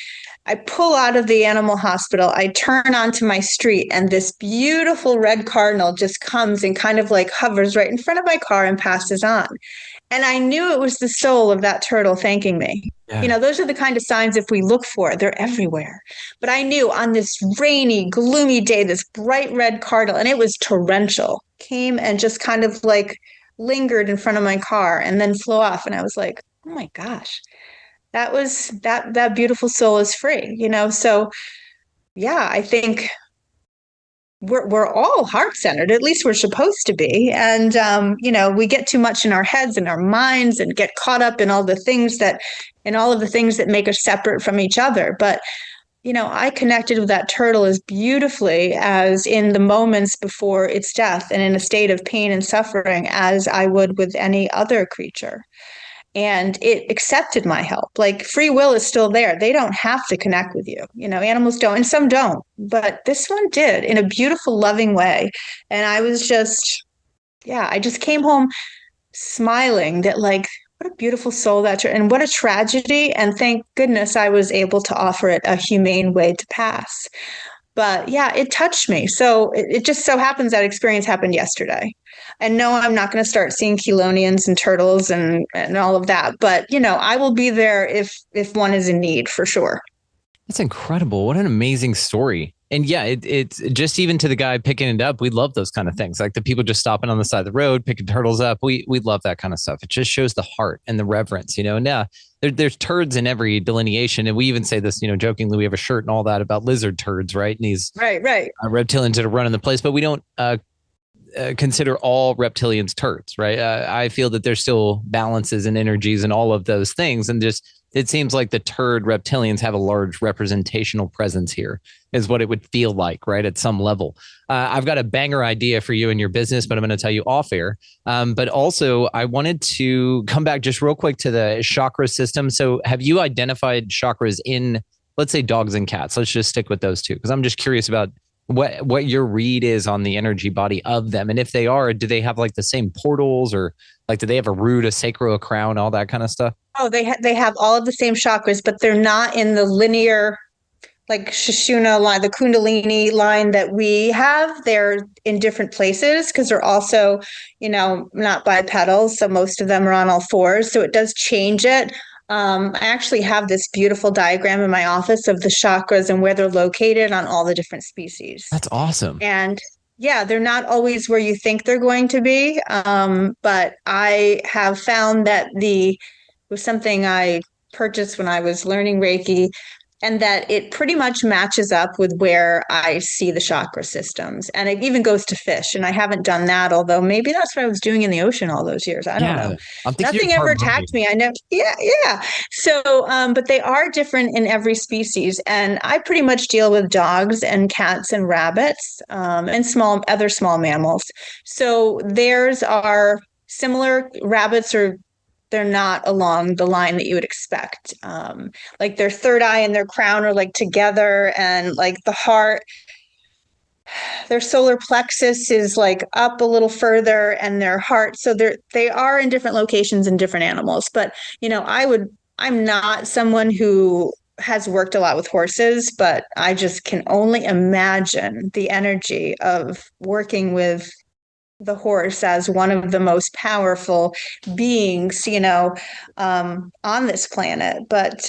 I pull out of the animal hospital. I turn onto my street, and this beautiful red cardinal just comes and kind of like hovers right in front of my car and passes on. And I knew it was the soul of that turtle thanking me.
Yeah.
Those are the kind of signs, if we look for it, they're everywhere. But I knew on this rainy, gloomy day, this bright red cardinal, and it was torrential, came and just kind of like lingered in front of my car and then flew off. And I was like, oh my gosh, that beautiful soul is free, So yeah, I think we're all heart centered, at least we're supposed to be. And, we get too much in our heads and our minds and get caught up in all of the things that make us separate from each other. But I connected with that turtle as beautifully as in the moments before its death and in a state of pain and suffering as I would with any other creature. And it accepted my help. Like, free will is still there. They don't have to connect with you. Animals don't, and some don't. But this one did in a beautiful, loving way. And I was I just came home smiling that, like, what a beautiful soul and what a tragedy. And thank goodness I was able to offer it a humane way to pass. But yeah, it touched me. So it just so happens that experience happened yesterday. And no, I'm not going to start seeing chelonians and turtles and all of that. But, I will be there if one is in need, for sure.
That's incredible. What an amazing story. And yeah, it's just even to the guy picking it up. We love those kind of things. Like the people just stopping on the side of the road, picking turtles up. We love that kind of stuff. It just shows the heart and the reverence, And yeah, there's turds in every delineation. And we even say this, jokingly, we have a shirt and all that about lizard turds, right? And these
right.
Reptilians that are running the place, but we don't consider all reptilians turds, right? I feel that there's still balances and energies and all of those things. And just, it seems like the turd reptilians have a large representational presence here, is what it would feel like, right? At some level. I've got a banger idea for you and your business, but I'm going to tell you off air. But also, I wanted to come back just real quick to the chakra system. So have you identified chakras in, let's say, dogs and cats? Let's just stick with those two, because I'm just curious about what your read is on the energy body of them. And if they are, do they have like the same portals, or like, do they have a root, a sacral, a crown, all that kind of stuff?
Oh, they have all of the same chakras, but they're not in the linear, like Sushumna line, the Kundalini line that we have. They're in different places because they're also, not bipedal. So most of them are on all fours. So it does change it. I actually have this beautiful diagram in my office of the chakras and where they're located on all the different species.
That's awesome.
And yeah, they're not always where you think they're going to be. But I have found that it was something I purchased when I was learning Reiki, and that it pretty much matches up with where I see the chakra systems. And it even goes to fish. And I haven't done that, although maybe that's what I was doing in the ocean all those years. I don't know. Nothing ever attacked me. I know. Yeah. So, but they are different in every species. And I pretty much deal with dogs and cats and rabbits, and other small mammals. So theirs are similar. Rabbits they're not along the line that you would expect. Like their third eye and their crown are like together, and like the heart, their solar plexus is like up a little further, and their heart. So they are in different locations in different animals. But, I'm not someone who has worked a lot with horses, but I just can only imagine the energy of working with the horse as one of the most powerful beings, on this planet. But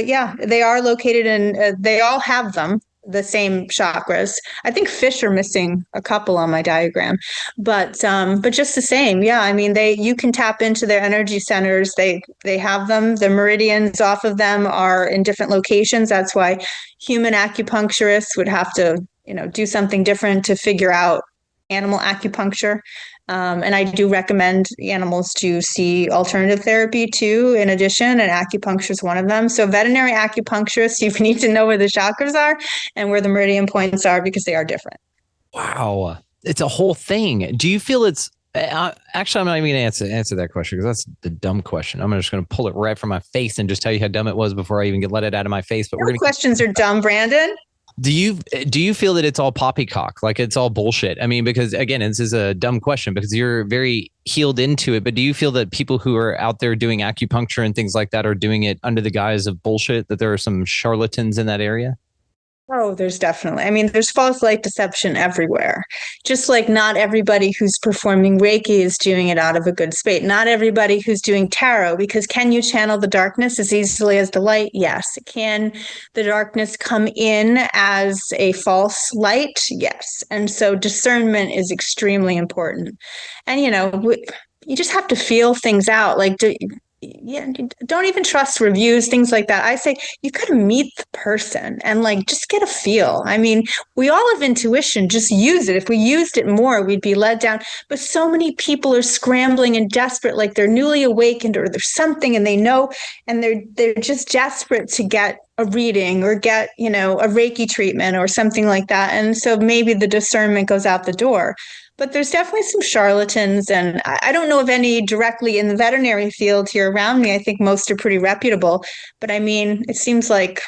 yeah, they are located in, they all have them. the same chakras. I think fish are missing a couple on my diagram, but just the same. Yeah, I mean, you can tap into their energy centers. They have them. The meridians off of them are in different locations. That's why human acupuncturists would have to, do something different to figure out animal acupuncture. And I do recommend animals to see alternative therapy too, in addition, and acupuncture is one of them. So veterinary acupuncturists, you need to know where the chakras are and where the meridian points are because they are different.
Wow. It's a whole thing. Do you feel it's actually, I'm not even going to answer that question because that's the dumb question. I'm just going to pull it right from my face and just tell you how dumb it was before I even let it out of my face. But
questions are dumb, Brandon.
Do you feel that it's all poppycock, like it's all bullshit? I mean, because again, this is a dumb question because you're very healed into it. But do you feel that people who are out there doing acupuncture and things like that are doing it under the guise of bullshit? That there are some charlatans in that area?
Oh, there's definitely. I mean, there's false light deception everywhere. Just like not everybody who's performing Reiki is doing it out of a good space. Not everybody who's doing tarot, because can you channel the darkness as easily as the light? Yes. Can the darkness come in as a false light? Yes. And so discernment is extremely important. And, you just have to feel things out. Like, don't even trust reviews, things like that. I say you got to meet the person and just get a feel. I mean, we all have intuition, just use it. If we used it more, we'd be led down. But so many people are scrambling and desperate, like they're newly awakened or there's something and they know, and they're just desperate to get a reading or get, a Reiki treatment or something like that. And so maybe the discernment goes out the door. But there's definitely some charlatans, and I don't know of any directly in the veterinary field here around me. I think most are pretty reputable. But I mean, it seems like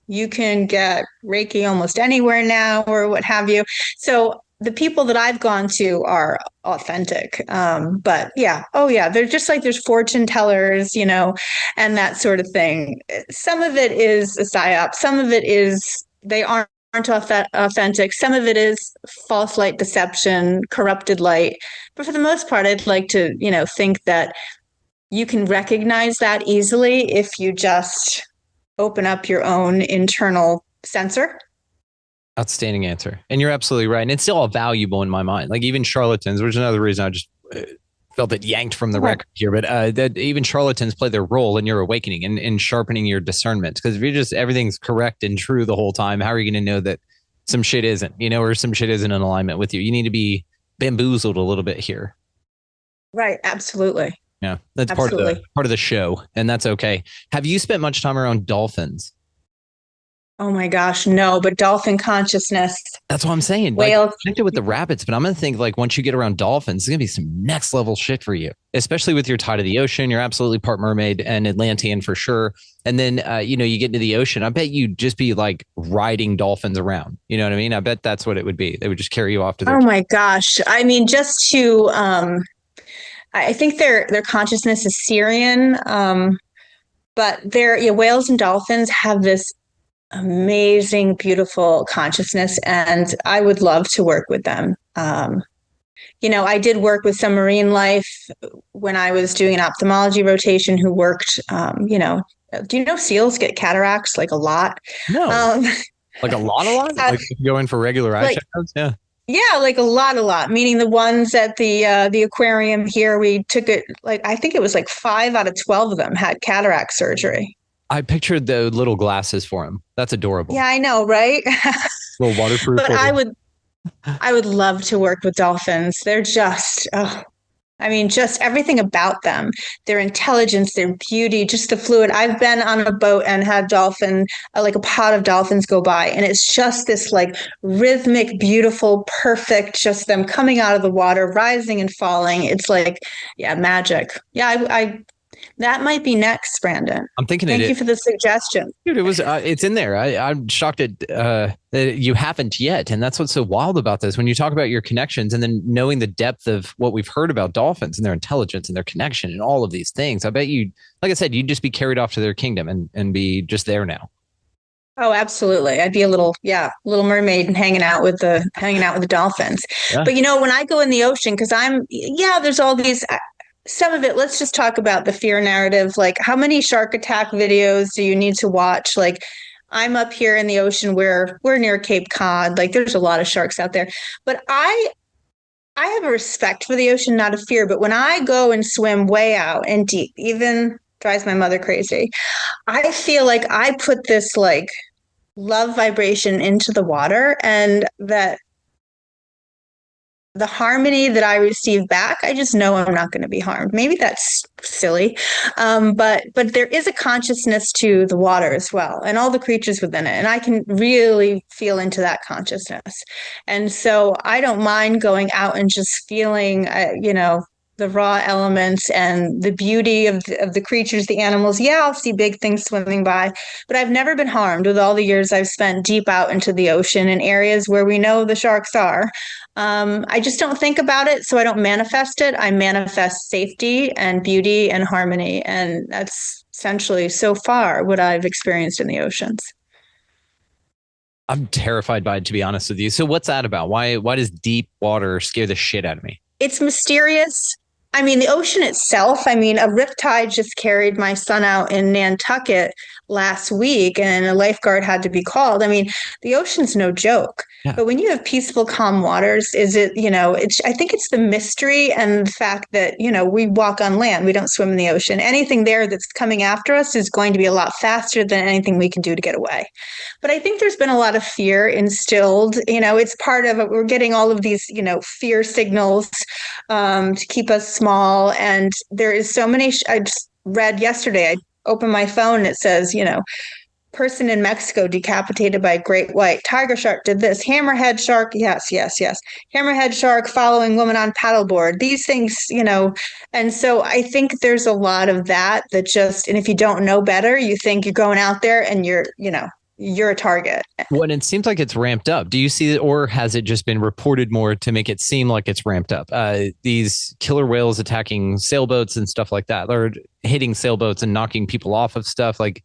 you can get Reiki almost anywhere now or what have you. So the people that I've gone to are authentic. But yeah, they're just like there's fortune tellers, and that sort of thing. Some of it is a psyop. Some of it is they aren't authentic. Some of it is false light deception, corrupted light. But for the most part, I'd like to, think that you can recognize that easily if you just open up your own internal sensor.
Outstanding answer. And you're absolutely right. And it's still all valuable in my mind. Like even charlatans, which is another reason I just felt it yanked from the record here, but that even charlatans play their role in your awakening and in sharpening your discernment. Because if you're just everything's correct and true the whole time, how are you going to know that some shit isn't, or some shit isn't in alignment with you? You need to be bamboozled a little bit here.
Right. Absolutely.
Yeah. That's part of the show. And that's okay. Have you spent much time around dolphins?
Oh my gosh, no, but dolphin consciousness.
That's what I'm saying.
Whales.
Connected with the rabbits, but I'm going to think once you get around dolphins, it's going to be some next level shit for you, especially with your tie to the ocean. You're absolutely part mermaid and Atlantean for sure. And then, you get into the ocean. I bet you'd just be riding dolphins around. You know what I mean? I bet that's what it would be. They would just carry you off to their.
Oh my gosh. I mean, just to, I think their consciousness is Syrian, but whales and dolphins have this amazing, beautiful consciousness, and I would love to work with them. I did work with some marine life when I was doing an ophthalmology rotation who worked, do you know seals get cataracts a lot?
No. A lot? If you go in for regular eye checkups? Yeah.
Yeah, a lot, meaning the ones at the aquarium here, we took it, I think it was 5 out of 12 of them had cataract surgery.
I pictured the little glasses for him. That's adorable.
Yeah, I know, right?
Little waterproof.
But I would love to work with dolphins. They're just, just everything about them, their intelligence, their beauty, just the fluid. I've been on a boat and had a pod of dolphins go by, and it's just this rhythmic, beautiful, perfect, just them coming out of the water, rising and falling. It's magic. Yeah, I that might be next, Brandon.
I'm thinking
Thank you for the suggestion.
Dude, it was, it's in there. I'm shocked that you haven't yet. And that's what's so wild about this. When you talk about your connections and then knowing the depth of what we've heard about dolphins and their intelligence and their connection and all of these things, I bet you, like I said, you'd just be carried off to their kingdom and be just there now.
Oh, absolutely. I'd be a little mermaid and hanging out with the dolphins. Yeah. But when I go in the ocean, because there's all these, some of it, let's just talk about the fear narrative. How many shark attack videos do you need to watch? I'm up here in the ocean where we're near Cape Cod. Like there's a lot of sharks out there. But I have a respect for the ocean, not a fear. But when I go and swim way out and deep, even drives my mother crazy, I feel like I put this like love vibration into the water, and that the harmony that I receive back, I just know I'm not going to be harmed. Maybe that's silly, but there is a consciousness to the water as well, and all the creatures within it, and I can really feel into that consciousness. And so I don't mind going out and just feeling, the raw elements and the beauty of the creatures, the animals. Yeah, I'll see big things swimming by, but I've never been harmed with all the years I've spent deep out into the ocean in areas where we know the sharks are. I just don't think about it, so I don't manifest it. I manifest safety and beauty and harmony, and that's essentially so far what I've experienced in the oceans.
I'm terrified by it, to be honest with you. So what's that about? Why does deep water scare the shit out of me?
It's mysterious. I mean, the ocean itself, I mean, a riptide just carried my son out in Nantucket last week, and a lifeguard had to be called. I mean, the ocean's no joke.
Yeah.
But when you have peaceful, calm waters, I think it's the mystery and the fact that, we walk on land, we don't swim in the ocean. Anything there that's coming after us is going to be a lot faster than anything we can do to get away. But I think there's been a lot of fear instilled. It's part of it. We're getting all of these, fear signals to keep us small. And there is so many. I just read yesterday, I opened my phone and it says, person in Mexico decapitated by a great white tiger shark did this. Hammerhead shark. Yes, yes, yes. Hammerhead shark following woman on paddleboard. These things, and so I think there's a lot of that just, and if you don't know better, you think you're going out there and you're a target.
Well, it seems like it's ramped up. Do you see it, or has it just been reported more to make it seem like it's ramped up? These killer whales attacking sailboats and stuff like that, or hitting sailboats and knocking people off of stuff. Like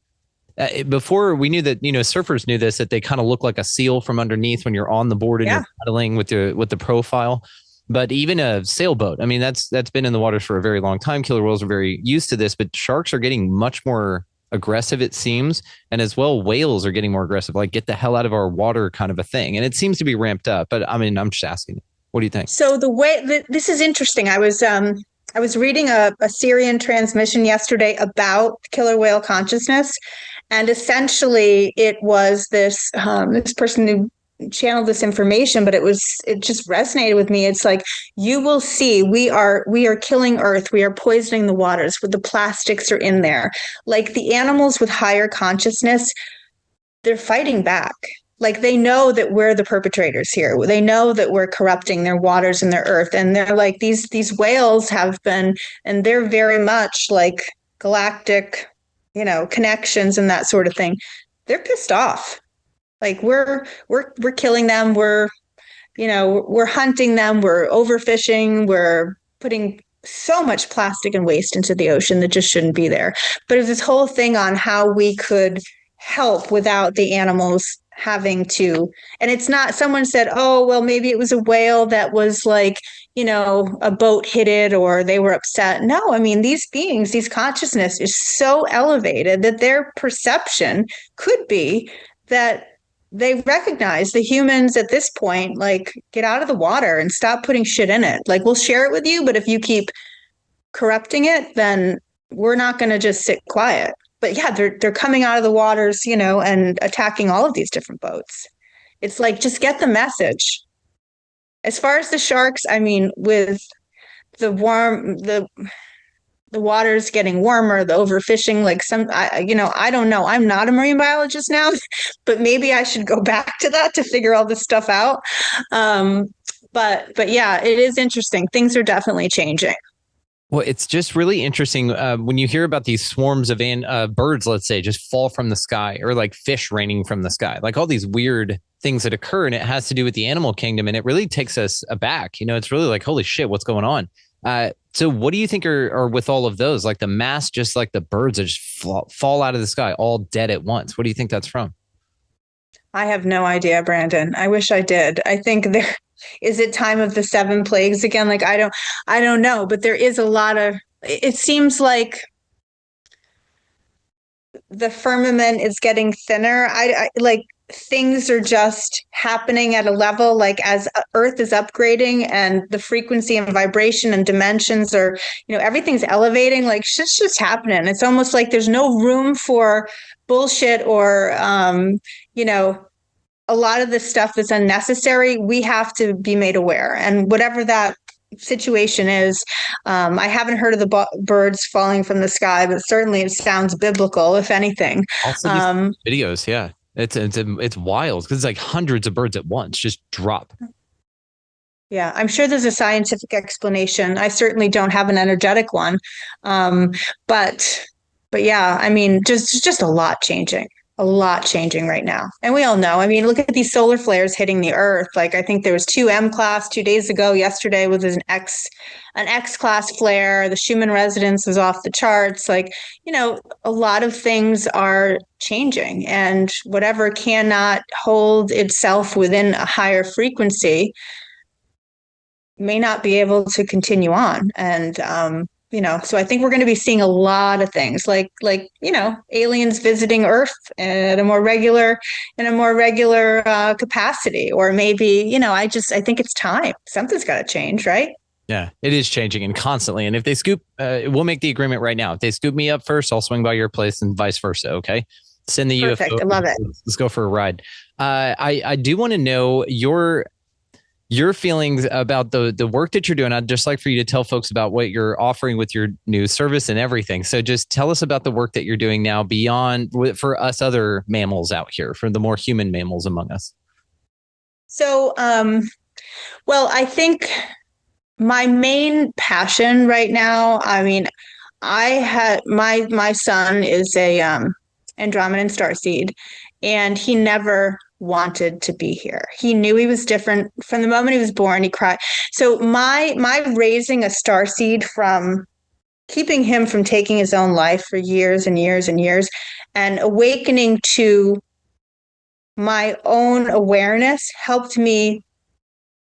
before, we knew that surfers knew this, that they kind of look like a seal from underneath when you're on the board and you're paddling with the profile. But even a sailboat, I mean, that's been in the waters for a very long time. Killer whales are very used to this, but sharks are getting much more aggressive, it seems, and as well whales are getting more aggressive, like get the hell out of our water kind of a thing, and it seems to be ramped up. But I mean, I'm just asking, what do you think?
So the way this is interesting, I was reading a Syrian transmission yesterday about killer whale consciousness, and essentially it was this person who channeled this information, but it just resonated with me. It's like, you will see, we are killing Earth, we are poisoning the waters, where the plastics are in there. Like the animals with higher consciousness, they're fighting back. Like they know that we're the perpetrators here. They know that we're corrupting their waters and their earth. And they're like, these whales have been, and they're very much like galactic, connections and that sort of thing. They're pissed off. Like we're killing them. We're hunting them. We're overfishing. We're putting so much plastic and waste into the ocean that just shouldn't be there. But it's this whole thing on how we could help without the animals having to. And it's not, someone said, oh, well, maybe it was a whale that was like, a boat hit it or they were upset. No, I mean, these beings, these consciousness is so elevated that their perception could be that they recognize the humans at this point, like, get out of the water and stop putting shit in it. Like, we'll share it with you, but if you keep corrupting it, then we're not going to just sit quiet. But yeah, they're coming out of the waters, and attacking all of these different boats. It's like, just get the message. As far as the sharks, I mean, with the water's getting warmer, the overfishing, like I don't know. I'm not a marine biologist now, but maybe I should go back to that to figure all this stuff out. But yeah, it is interesting. Things are definitely changing.
Well, it's just really interesting when you hear about these swarms of birds, let's say, just fall from the sky, or like fish raining from the sky, like all these weird things that occur, and it has to do with the animal kingdom, and it really takes us aback. It's really like, holy shit, what's going on? So what do you think are with all of those? Like the mass, just like the birds that just fall out of the sky, all dead at once. What do you think that's from?
I have no idea, Brandon. I wish I did. I think is it time of the 7 plagues again? Like, I don't know, but there is a lot of, it seems like the firmament is getting thinner. I like things are just happening at a level like as Earth is upgrading and the frequency and vibration and dimensions are, everything's elevating. Like shit's just happening. It's almost like there's no room for bullshit or, a lot of this stuff is unnecessary. We have to be made aware, and whatever that situation is. I haven't heard of the birds falling from the sky, but certainly it sounds biblical, if anything.
Also, videos, yeah, it's wild because it's like hundreds of birds at once just drop.
Yeah, I'm sure there's a scientific explanation. I certainly don't have an energetic one, but yeah, I mean, just a lot changing. A lot changing right now. And we all know, I mean, look at these solar flares hitting the earth. Like I think there was 2 M class 2 days ago. Yesterday was an X class flare. The Schumann resonance was off the charts. Like, a lot of things are changing, and whatever cannot hold itself within a higher frequency may not be able to continue on. And so I think we're going to be seeing a lot of things like aliens visiting Earth at a more regular capacity, or maybe, I think it's time. Something's got to change, right?
Yeah, it is changing and constantly. And if they scoop, we'll make the agreement right now. If they scoop me up first, I'll swing by your place and vice versa. Okay. Send the
Perfect.
UFO.
I love it.
Let's go for a ride. I do want to know your feelings about the work that you're doing. I'd just like for you to tell folks about what you're offering with your new service and everything. So just tell us about the work that you're doing now beyond for us other mammals out here, for the more human mammals among us.
So, well, I think my main passion right now, I mean, I had my son is a Andromedan Starseed, and he never wanted to be here. He knew he was different from the moment he was born. He cried. So my raising a starseed, from keeping him from taking his own life for years and years and years, and awakening to my own awareness, helped me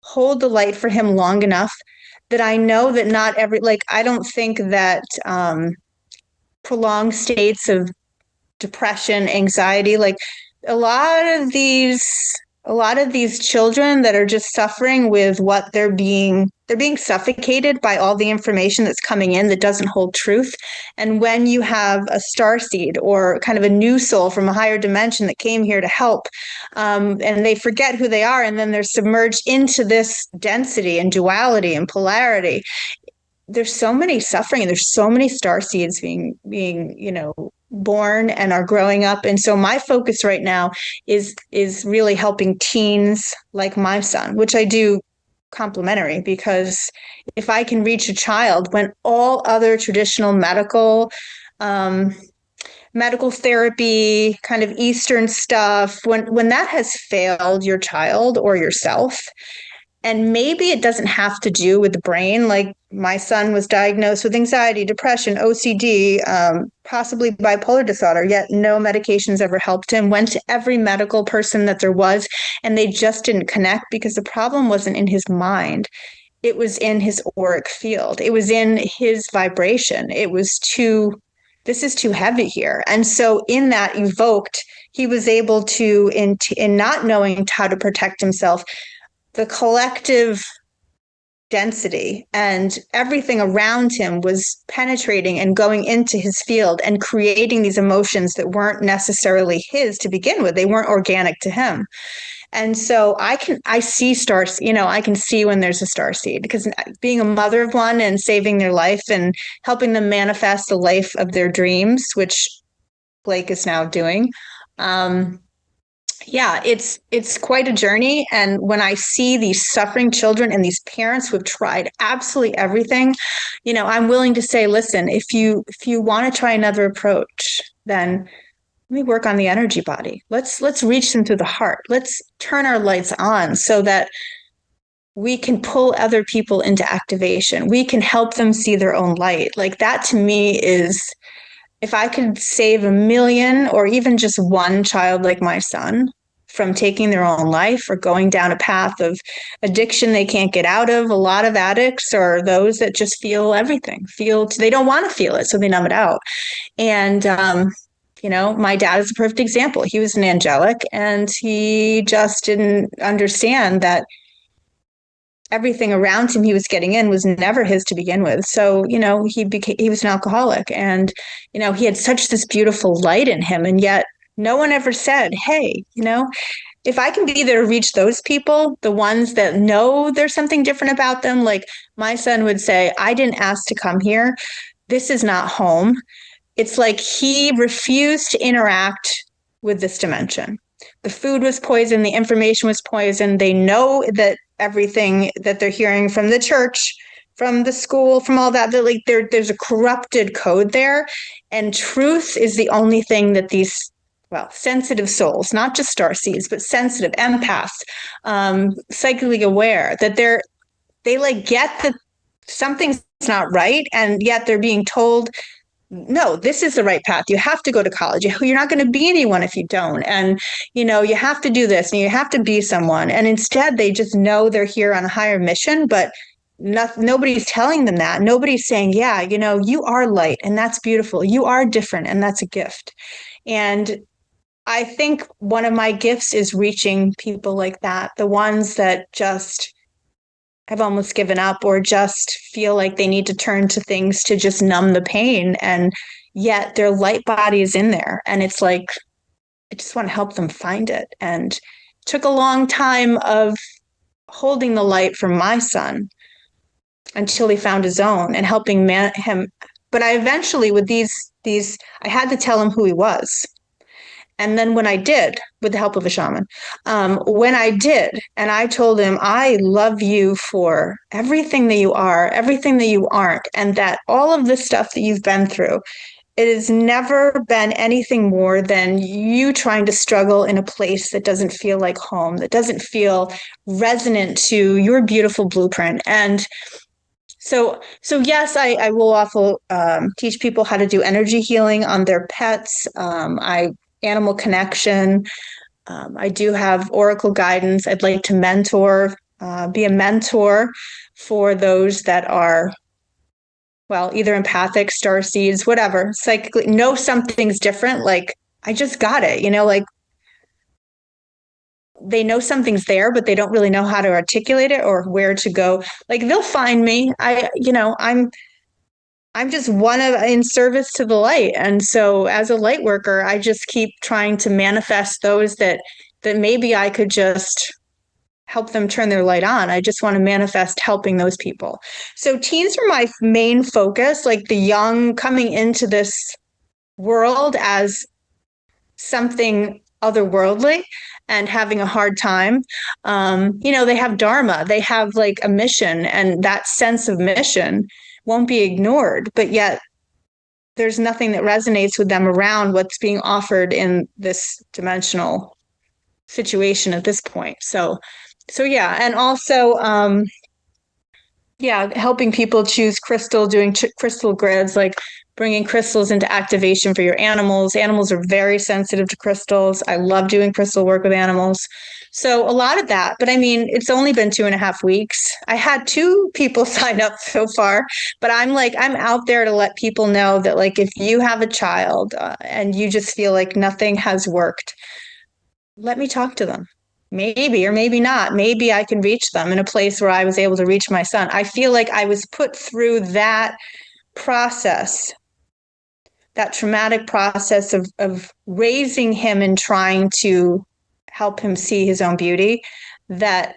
hold the light for him long enough that I know that not every, like, I don't think that prolonged states of depression, anxiety, like a lot of these children that are just suffering with what they're being suffocated by all the information that's coming in that doesn't hold truth. And when you have a starseed or kind of a new soul from a higher dimension that came here to help, and they forget who they are, and then they're submerged into this density and duality and polarity, there's so many suffering, and there's so many starseeds being born and are growing up. And so my focus right now is really helping teens like my son, which I do complementary, because if I can reach a child when all other traditional medical therapy, kind of Eastern stuff, when that has failed your child or yourself, and maybe it doesn't have to do with the brain. Like my son was diagnosed with anxiety, depression, OCD, possibly bipolar disorder, yet no medications ever helped him. Went to every medical person that there was, and they just didn't connect, because the problem wasn't in his mind. It was in his auric field. It was in his vibration. It was this is too heavy here. And so in that evoked, he was able to, in not knowing how to protect himself, the collective density and everything around him was penetrating and going into his field and creating these emotions that weren't necessarily his to begin with. They weren't organic to him. And so I see stars, I can see when there's a starseed, because being a mother of one and saving their life and helping them manifest the life of their dreams, which Blake is now doing, yeah, it's quite a journey. And when I see these suffering children and these parents who have tried absolutely everything, I'm willing to say, listen, if you want to try another approach, then let me work on the energy body. Let's reach them through the heart. Let's turn our lights on so that we can pull other people into activation. We can help them see their own light. Like that to me is, if I could save 1 million or even just one child like my son from taking their own life or going down a path of addiction they can't get out of. A lot of addicts are those that just feel everything, they don't want to feel it, so they numb it out. And My dad is a perfect example. He was an angelic, and he just didn't understand that everything around him he was getting in was never his to begin with. So, he was an alcoholic, and, he had such this beautiful light in him. And yet no one ever said, hey, if I can be there to reach those people, the ones that know there's something different about them, like my son would say, I didn't ask to come here. This is not home. It's like he refused to interact with this dimension. The food was poison. The information was poison. They know that everything that they're hearing from the church, from the school, from all that, like there's a corrupted code there. And truth is the only thing that these sensitive souls, not just starseeds, but sensitive empaths, psychically aware, that they like get that something's not right, and yet they're being told, no, this is the right path. You have to go to college. You're not going to be anyone if you don't. And, you have to do this and you have to be someone. And instead, they just know they're here on a higher mission, but nobody's telling them that. Nobody's saying, yeah, you are light and that's beautiful. You are different and that's a gift. And I think one of my gifts is reaching people like that, the ones that just have almost given up or just feel like they need to turn to things to just numb the pain. And yet their light body is in there. And it's like, I just want to help them find it. And it took a long time of holding the light for my son until he found his own and helping him. But I eventually, with these, I had to tell him who he was. And then when I did, with the help of a shaman, when I did, and I told him, I love you for everything that you are, everything that you aren't, and that all of the stuff that you've been through, it has never been anything more than you trying to struggle in a place that doesn't feel like home, that doesn't feel resonant to your beautiful blueprint. And so yes, I will also teach people how to do energy healing on their pets. Animal connection. I do have oracle guidance. I'd like to be a mentor for those that are, either empathic, starseeds, whatever, psychically know something's different. Like, I just got it, like they know something's there, but they don't really know how to articulate it or where to go. Like, they'll find me. I'm just in service to the light. And so as a light worker, I just keep trying to manifest those that maybe I could just help them turn their light on. I just want to manifest helping those people. So teens are my main focus, like the young coming into this world as something otherworldly and having a hard time. They have dharma, they have like a mission, and that sense of mission won't be ignored, but yet there's nothing that resonates with them around what's being offered in this dimensional situation at this point. So yeah. And also, helping people choose crystal, doing crystal grids, like bringing crystals into activation for your animals. Animals are very sensitive to crystals. I love doing crystal work with animals. So a lot of that, but I mean, it's only been 2.5 weeks. I had 2 people sign up so far, but I'm out there to let people know that, like, if you have a child and you just feel like nothing has worked, let me talk to them. Maybe, or maybe not. Maybe I can reach them in a place where I was able to reach my son. I feel like I was put through that process, that traumatic process of raising him and trying to help him see his own beauty, that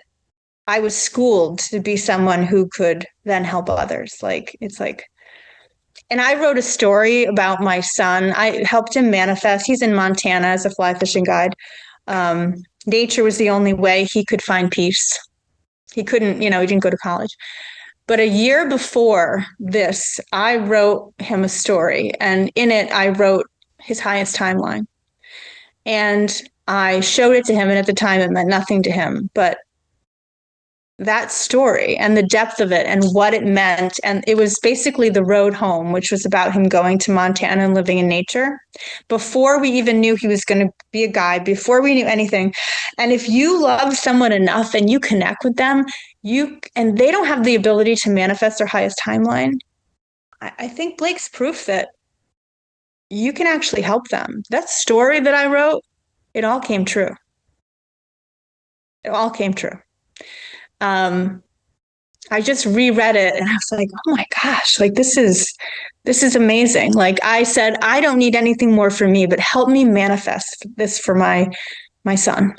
I was schooled to be someone who could then help others. And I wrote a story about my son. I helped him manifest. He's in Montana as a fly fishing guide. Nature was the only way he could find peace. He couldn't, he didn't go to college. But a year before this, I wrote him a story, and in it, I wrote his highest timeline. And I showed it to him, and at the time, it meant nothing to him. But that story and the depth of it and what it meant, and it was basically the road home, which was about him going to Montana and living in nature before we even knew he was going to be a guide, before we knew anything. And if you love someone enough and you connect with them, and they don't have the ability to manifest their highest timeline, I think Blake's proof that you can actually help them. That story that I wrote, it all came true. It all came true. I just reread it and I was like, oh my gosh, like this is amazing. Like I said, I don't need anything more for me, but help me manifest this for my son.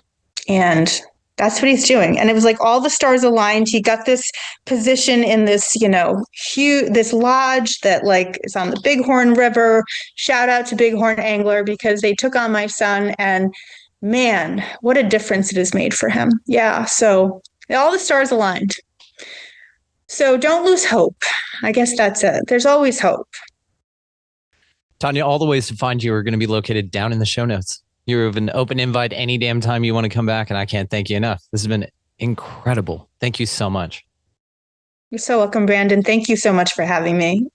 And that's what he's doing. And it was like all the stars aligned. He got this position in this, huge, this lodge that like is on the Bighorn River. Shout out to Bighorn Angler because they took on my son, and man, what a difference it has made for him. Yeah. So all the stars aligned. So don't lose hope. I guess that's it. There's always hope.
Tanya, all the ways to find you are going to be located down in the show notes. You have an open invite any damn time you want to come back, and I can't thank you enough. This has been incredible. Thank you so much.
You're so welcome, Brandon. Thank you so much for having me.